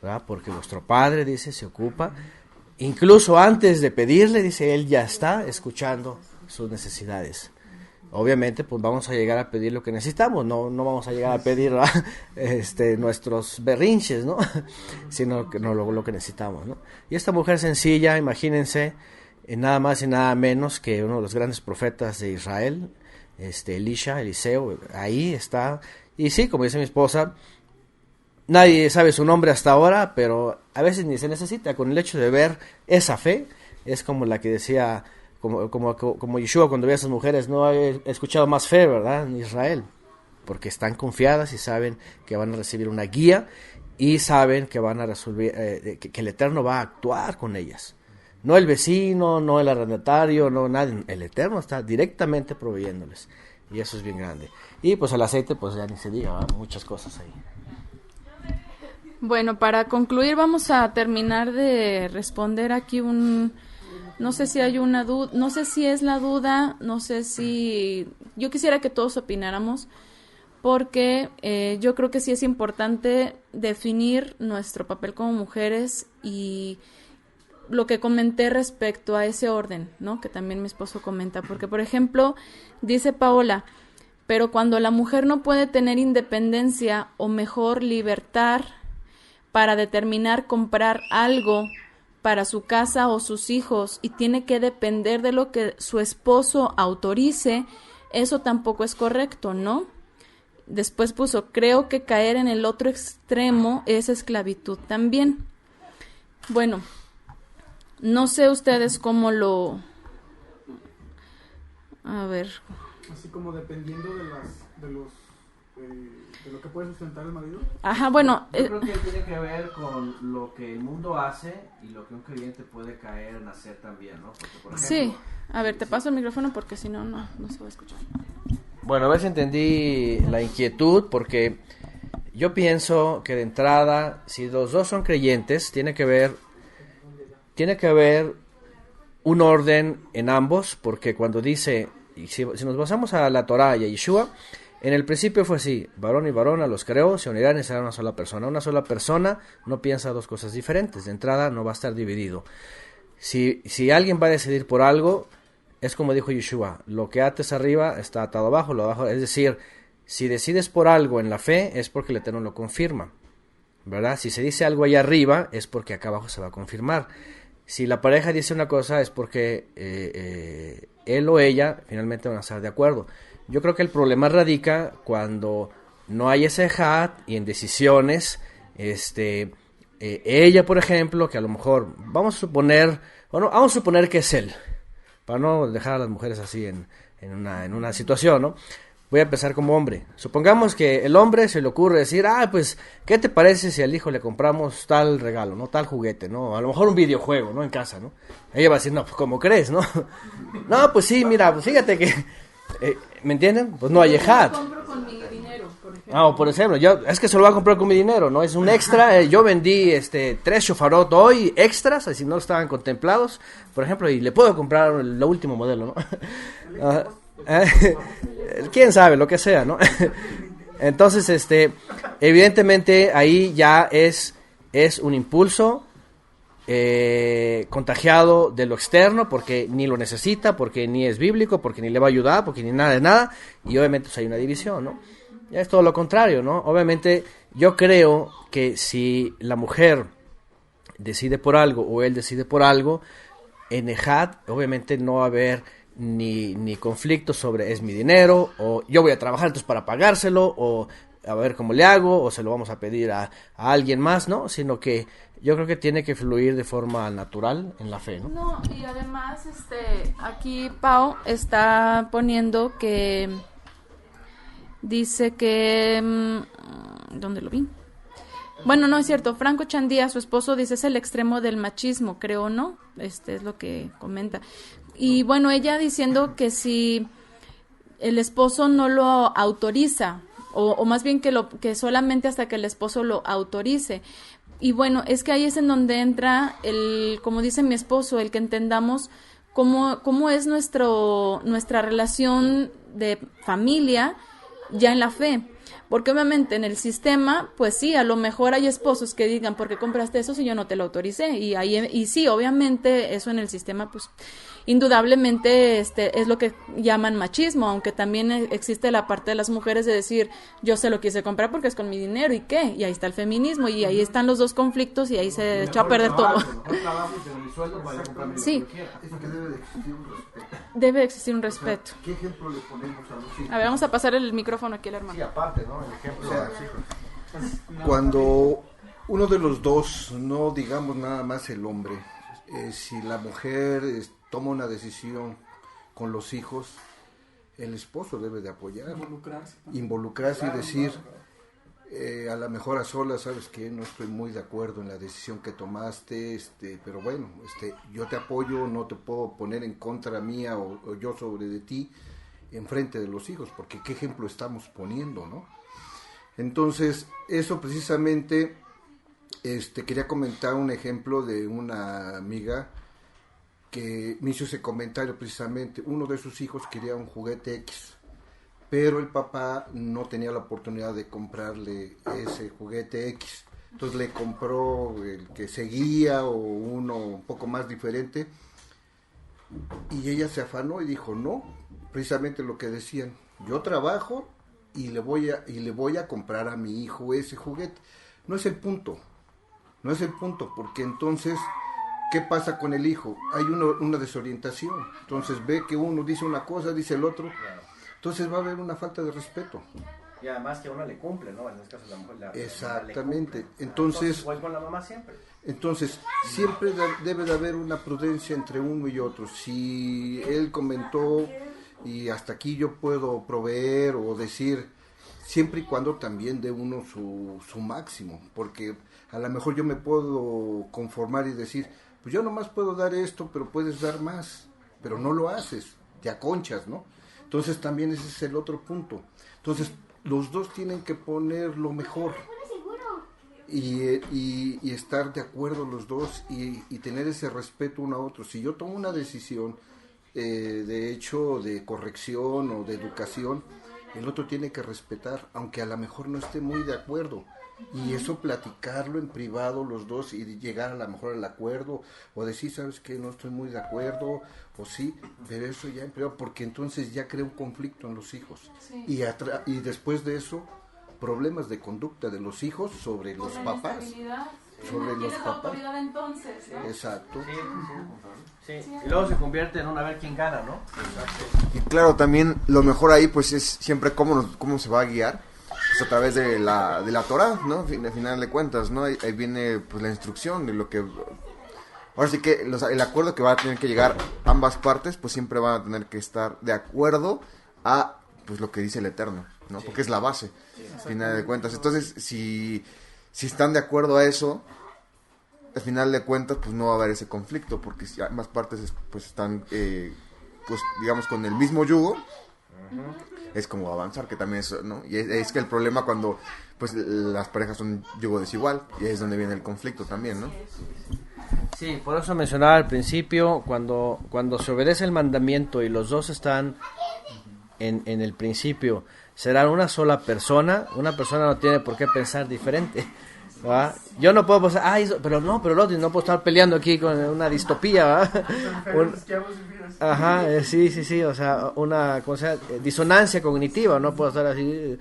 ¿verdad? Porque vuestro Padre, dice, se ocupa, incluso antes de pedirle, dice, Él ya está escuchando sus necesidades. Obviamente, pues vamos a llegar a pedir lo que necesitamos, no vamos a llegar a pedir nuestros berrinches, ¿no? Sino que no lo que necesitamos, ¿no? Y esta mujer sencilla, imagínense, nada más y nada menos que uno de los grandes profetas de Israel, Eliseo, ahí está. Y sí, como dice mi esposa, nadie sabe su nombre hasta ahora, pero a veces ni se necesita. Con el hecho de ver esa fe, es como la que decía, como Yeshua cuando ve a esas mujeres, no he escuchado más fe, ¿verdad? En Israel, porque están confiadas y saben que van a recibir una guía y saben que van a resolver, que el Eterno va a actuar con ellas. No el vecino, no el arrendatario, no nadie, el Eterno está directamente proveyéndoles. Y eso es bien grande. Y pues el aceite, pues ya ni se diga, ¿verdad? Muchas cosas ahí. Bueno, para concluir vamos a terminar de responder aquí no sé si hay una duda, no sé si es la duda, no sé si... Yo quisiera que todos opináramos, porque yo creo que sí es importante definir nuestro papel como mujeres y lo que comenté respecto a ese orden, ¿no? Que también mi esposo comenta, porque por ejemplo, dice Paola, pero cuando la mujer no puede tener independencia o mejor libertad para determinar comprar algo para su casa o sus hijos y tiene que depender de lo que su esposo autorice, eso tampoco es correcto, ¿no? Después puso, creo que caer en el otro extremo es esclavitud también. Bueno, no sé ustedes cómo lo... A ver. Así como dependiendo de lo que puede sustentar el marido. Ajá, bueno. Yo creo que tiene que ver con lo que el mundo hace y lo que un creyente puede caer en hacer también, ¿no? Porque, por ejemplo, sí, a ver, te paso el micrófono porque si no, no se va a escuchar. Bueno, a ver si entendí la inquietud, porque yo pienso que de entrada, si los dos son creyentes, tiene que haber un orden en ambos, porque cuando dice, si nos basamos a la Torá y a Yeshua, en el principio fue así, varón y varona los creó, se unirán y serán una sola persona. Una sola persona no piensa dos cosas diferentes, de entrada no va a estar dividido. Si alguien va a decidir por algo, es como dijo Yeshua, lo que ates arriba está atado abajo, lo abajo, es decir, si decides por algo en la fe, es porque el Eterno lo confirma, ¿verdad? Si se dice algo allá arriba, es porque acá abajo se va a confirmar. Si la pareja dice una cosa, es porque él o ella finalmente van a estar de acuerdo. Yo creo que el problema radica cuando no hay ese had y en decisiones, ella, por ejemplo, que a lo mejor, vamos a suponer que es él, para no dejar a las mujeres así en una situación, ¿no? Voy a empezar como hombre. Supongamos que el hombre se le ocurre decir, pues, ¿qué te parece si al hijo le compramos tal regalo, no, tal juguete, no, a lo mejor un videojuego, no, en casa, ¿no? Ella va a decir, no, pues, ¿cómo crees, no? No, pues sí, mira, pues fíjate que, ¿me entienden? Pues no hay had. Yo compro con mi dinero, por ejemplo. Por ejemplo, es que se lo voy a comprar con mi dinero, ¿no? Es un extra, yo vendí 3 shofarot hoy, extras, así no estaban contemplados, por ejemplo, y le puedo comprar el último modelo, ¿no? Quién sabe, lo que sea, ¿no? Entonces, evidentemente ahí ya es un impulso contagiado de lo externo, porque ni lo necesita, porque ni es bíblico, porque ni le va a ayudar, porque ni nada de nada, y obviamente pues, hay una división, ¿no? Ya es todo lo contrario, ¿no? Obviamente yo creo que si la mujer decide por algo o él decide por algo, en Ejad obviamente no va a haber ni conflicto sobre es mi dinero, o yo voy a trabajar entonces para pagárselo, o a ver cómo le hago, o se lo vamos a pedir a alguien más, ¿no? Sino que yo creo que tiene que fluir de forma natural en la fe, ¿no? No, y además, aquí Pau está poniendo que dice que, ¿dónde lo vi? Bueno, no es cierto, Franco Chandía, su esposo, dice es el extremo del machismo, creo, ¿no? Es lo que comenta. Y bueno, ella diciendo que si el esposo no lo autoriza, o más bien que solamente hasta que el esposo lo autorice. Y bueno, es que ahí es en donde entra como dice mi esposo, el que entendamos cómo es nuestra relación de familia ya en la fe. Porque obviamente en el sistema, pues sí, a lo mejor hay esposos que digan, ¿por qué compraste eso si yo no te lo autoricé? Y sí, obviamente eso en el sistema, pues indudablemente es lo que llaman machismo, aunque también existe la parte de las mujeres de decir, yo se lo quise comprar porque es con mi dinero, ¿y qué? Y ahí está el feminismo, y ahí están los dos conflictos, y ahí se echó a perder todo. Sí. Debe existir un respeto. ¿Qué ejemplo le ponemos a los hijos? A ver, vamos a pasar el micrófono aquí al hermano. Sí, aparte, ¿no? El ejemplo de los hijos. Cuando uno de los dos, no digamos nada más el hombre, si la mujer toma una decisión con los hijos, el esposo debe de apoyar, involucrarse y decir, a lo mejor a solas, sabes que no estoy muy de acuerdo en la decisión que tomaste, pero bueno, yo te apoyo, no te puedo poner en contra mía o yo sobre de ti en frente de los hijos, porque qué ejemplo estamos poniendo, ¿no? Entonces, eso precisamente, quería comentar un ejemplo de una amiga que me hizo ese comentario precisamente. Uno de sus hijos quería un juguete X, pero el papá no tenía la oportunidad de comprarle ese juguete X. Entonces le compró el que seguía o uno un poco más diferente. Y ella se afanó y dijo, no, precisamente lo que decían, yo trabajo y le voy a comprar a mi hijo ese juguete. No es el punto, porque entonces, ¿qué pasa con el hijo? Hay una desorientación. Entonces ve que uno dice una cosa, dice el otro. Entonces va a haber una falta de respeto. Y además que a uno le cumple, ¿no? En este caso la mujer Exactamente. Entonces, igual con la mamá siempre. Entonces, siempre debe de haber una prudencia entre uno y otro. Si él comentó y hasta aquí yo puedo proveer o decir, siempre y cuando también dé uno su máximo, porque a lo mejor yo me puedo conformar y decir, pues yo nomás puedo dar esto, pero puedes dar más, pero no lo haces, te aconchas, ¿no? Entonces también ese es el otro punto. Entonces, los dos tienen que poner lo mejor. Y estar de acuerdo los dos y tener ese respeto uno a otro. Si yo tomo una decisión, de hecho, de corrección o de educación, el otro tiene que respetar, aunque a lo mejor no esté muy de acuerdo. Y eso platicarlo en privado los dos y llegar a lo mejor al acuerdo, o decir, ¿sabes qué? No estoy muy de acuerdo, o sí, pero eso ya en privado, porque entonces ya crea un conflicto en los hijos. Sí. Y después de eso, problemas de conducta de los hijos sobre los papás. Sobre los papás. Autoridad entonces, ¿no? Exacto. Sí. Y luego se convierte en a ver quién gana, ¿no? Y claro, también lo mejor ahí pues es siempre cómo se va a guiar, pues a través de la Torah, ¿no? Al final de cuentas, ¿no? Ahí viene pues la instrucción de lo que... Ahora sí que el acuerdo que va a tener que llegar ambas partes, pues siempre van a tener que estar de acuerdo a pues lo que dice el Eterno, ¿no? Sí. Porque es la base, al final de cuentas. Entonces, si están de acuerdo a eso, al final de cuentas, pues no va a haber ese conflicto, porque si ambas partes pues están, pues digamos, con el mismo yugo, es como avanzar, que también es, ¿no? Y es que el problema cuando pues las parejas son yugo desigual, y es donde viene el conflicto también, ¿no? Sí, por eso mencionaba al principio, cuando se obedece el mandamiento y los dos están en el principio, serán una sola persona. Una persona no tiene por qué pensar diferente, ¿va? Yo no puedo pensar, pero el otro, no puedo estar peleando aquí con una distopía, ¿va? Ajá, sí, o sea, una disonancia cognitiva, no puedo estar así,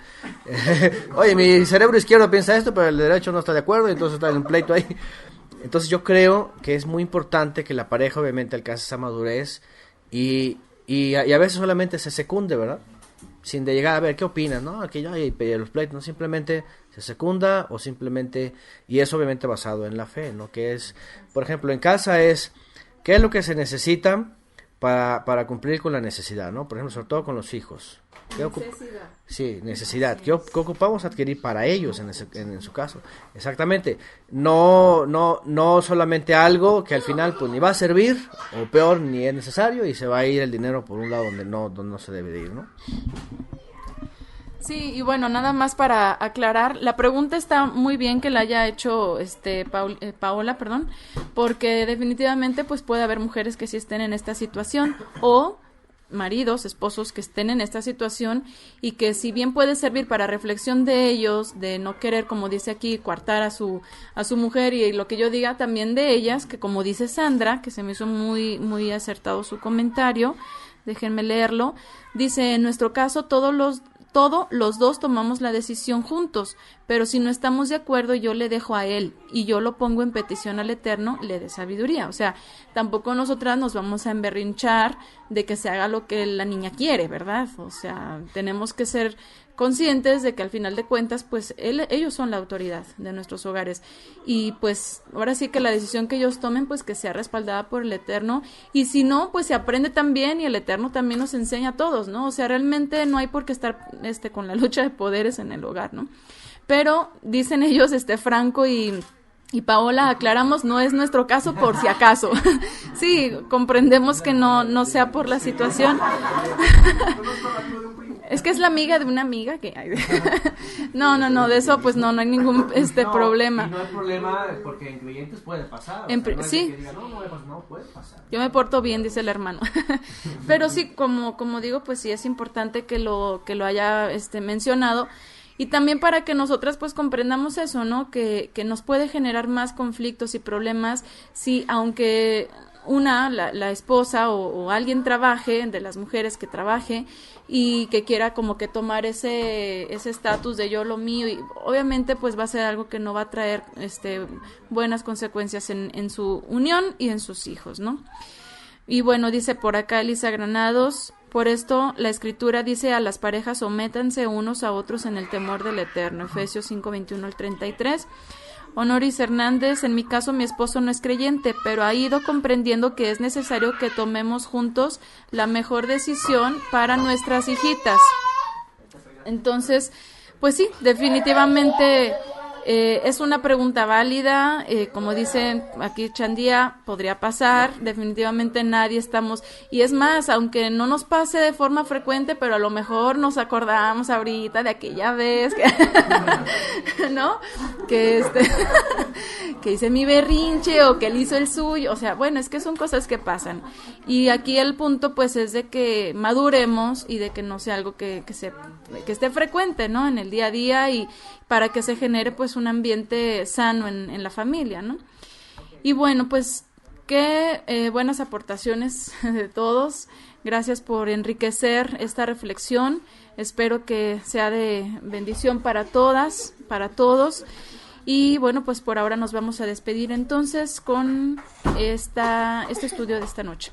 oye, mi cerebro izquierdo piensa esto, pero el derecho no está de acuerdo, entonces está en un pleito ahí. Entonces yo creo que es muy importante que la pareja obviamente alcance esa madurez y a veces solamente se secunde, ¿verdad? sin de llegar a ver qué opinas, ¿no? Aquello y los pleitos, ¿no? Simplemente se secunda o simplemente, y es obviamente basado en la fe, ¿no? Que es, por ejemplo, en casa es, ¿qué es lo que se necesita para cumplir con la necesidad, ¿no? Por ejemplo, sobre todo con los hijos. Necesidad. Sí, necesidad. ¿Qué ocupamos adquirir para ellos en su caso? Exactamente. No solamente algo que al final pues ni va a servir, o peor, ni es necesario, y se va a ir el dinero por un lado donde no se debe de ir, ¿no? Sí, y bueno, nada más para aclarar, la pregunta está muy bien que la haya hecho Paola, porque definitivamente pues puede haber mujeres que sí estén en esta situación, o maridos, esposos que estén en esta situación, y que si bien puede servir para reflexión de ellos, de no querer, como dice aquí, coartar a su mujer, y lo que yo diga también de ellas, que como dice Sandra, que se me hizo muy, muy acertado su comentario, déjenme leerlo, dice, en nuestro caso todos los dos tomamos la decisión juntos, pero si no estamos de acuerdo, yo le dejo a él y yo lo pongo en petición al Eterno, le dé sabiduría. O sea, tampoco nosotras nos vamos a emberrinchar de que se haga lo que la niña quiere, ¿verdad? O sea, tenemos que ser conscientes de que al final de cuentas, pues ellos son la autoridad de nuestros hogares, y pues ahora sí que la decisión que ellos tomen, pues que sea respaldada por el Eterno, y si no, pues se aprende también, y el Eterno también nos enseña a todos, ¿no? O sea, realmente no hay por qué estar con la lucha de poderes en el hogar, ¿no? Pero dicen ellos, Franco y Paola, aclaramos, no es nuestro caso por si acaso. Sí, comprendemos que no sea por la situación. Es que es la amiga de una amiga que... No, de eso pues no hay ningún problema. Y no hay problema porque en creyentes puede pasar. Sí. No puede pasar. Yo me porto bien, dice el hermano. Pero sí, como digo, pues sí es importante que lo haya mencionado. Y también para que nosotras pues comprendamos eso, ¿no? Que nos puede generar más conflictos y problemas si, aunque la esposa o alguien trabaje, de las mujeres que trabaje, y que quiera como que tomar ese estatus de yo lo mío, y obviamente pues va a ser algo que no va a traer buenas consecuencias en su unión y en sus hijos, ¿no? Y bueno, dice por acá Elisa Granados, por esto la Escritura dice a las parejas, sométanse unos a otros en el temor del Eterno, Efesios 5:21-33. Honoris Hernández, en mi caso mi esposo no es creyente, pero ha ido comprendiendo que es necesario que tomemos juntos la mejor decisión para nuestras hijitas. Entonces, pues sí, definitivamente es una pregunta válida, como dice aquí Chandía, podría pasar, definitivamente nadie estamos, y es más, aunque no nos pase de forma frecuente, pero a lo mejor nos acordamos ahorita de aquella vez que, ¿no? Que que hice mi berrinche o que él hizo el suyo, o sea, bueno, es que son cosas que pasan, y aquí el punto pues es de que maduremos y de que no sea algo que esté frecuente, ¿no? En el día a día, y para que se genere pues un ambiente sano en la familia, ¿no? Y bueno, pues qué buenas aportaciones de todos. Gracias por enriquecer esta reflexión. Espero que sea de bendición para todas, para todos. Y bueno, pues por ahora nos vamos a despedir entonces con este estudio de esta noche.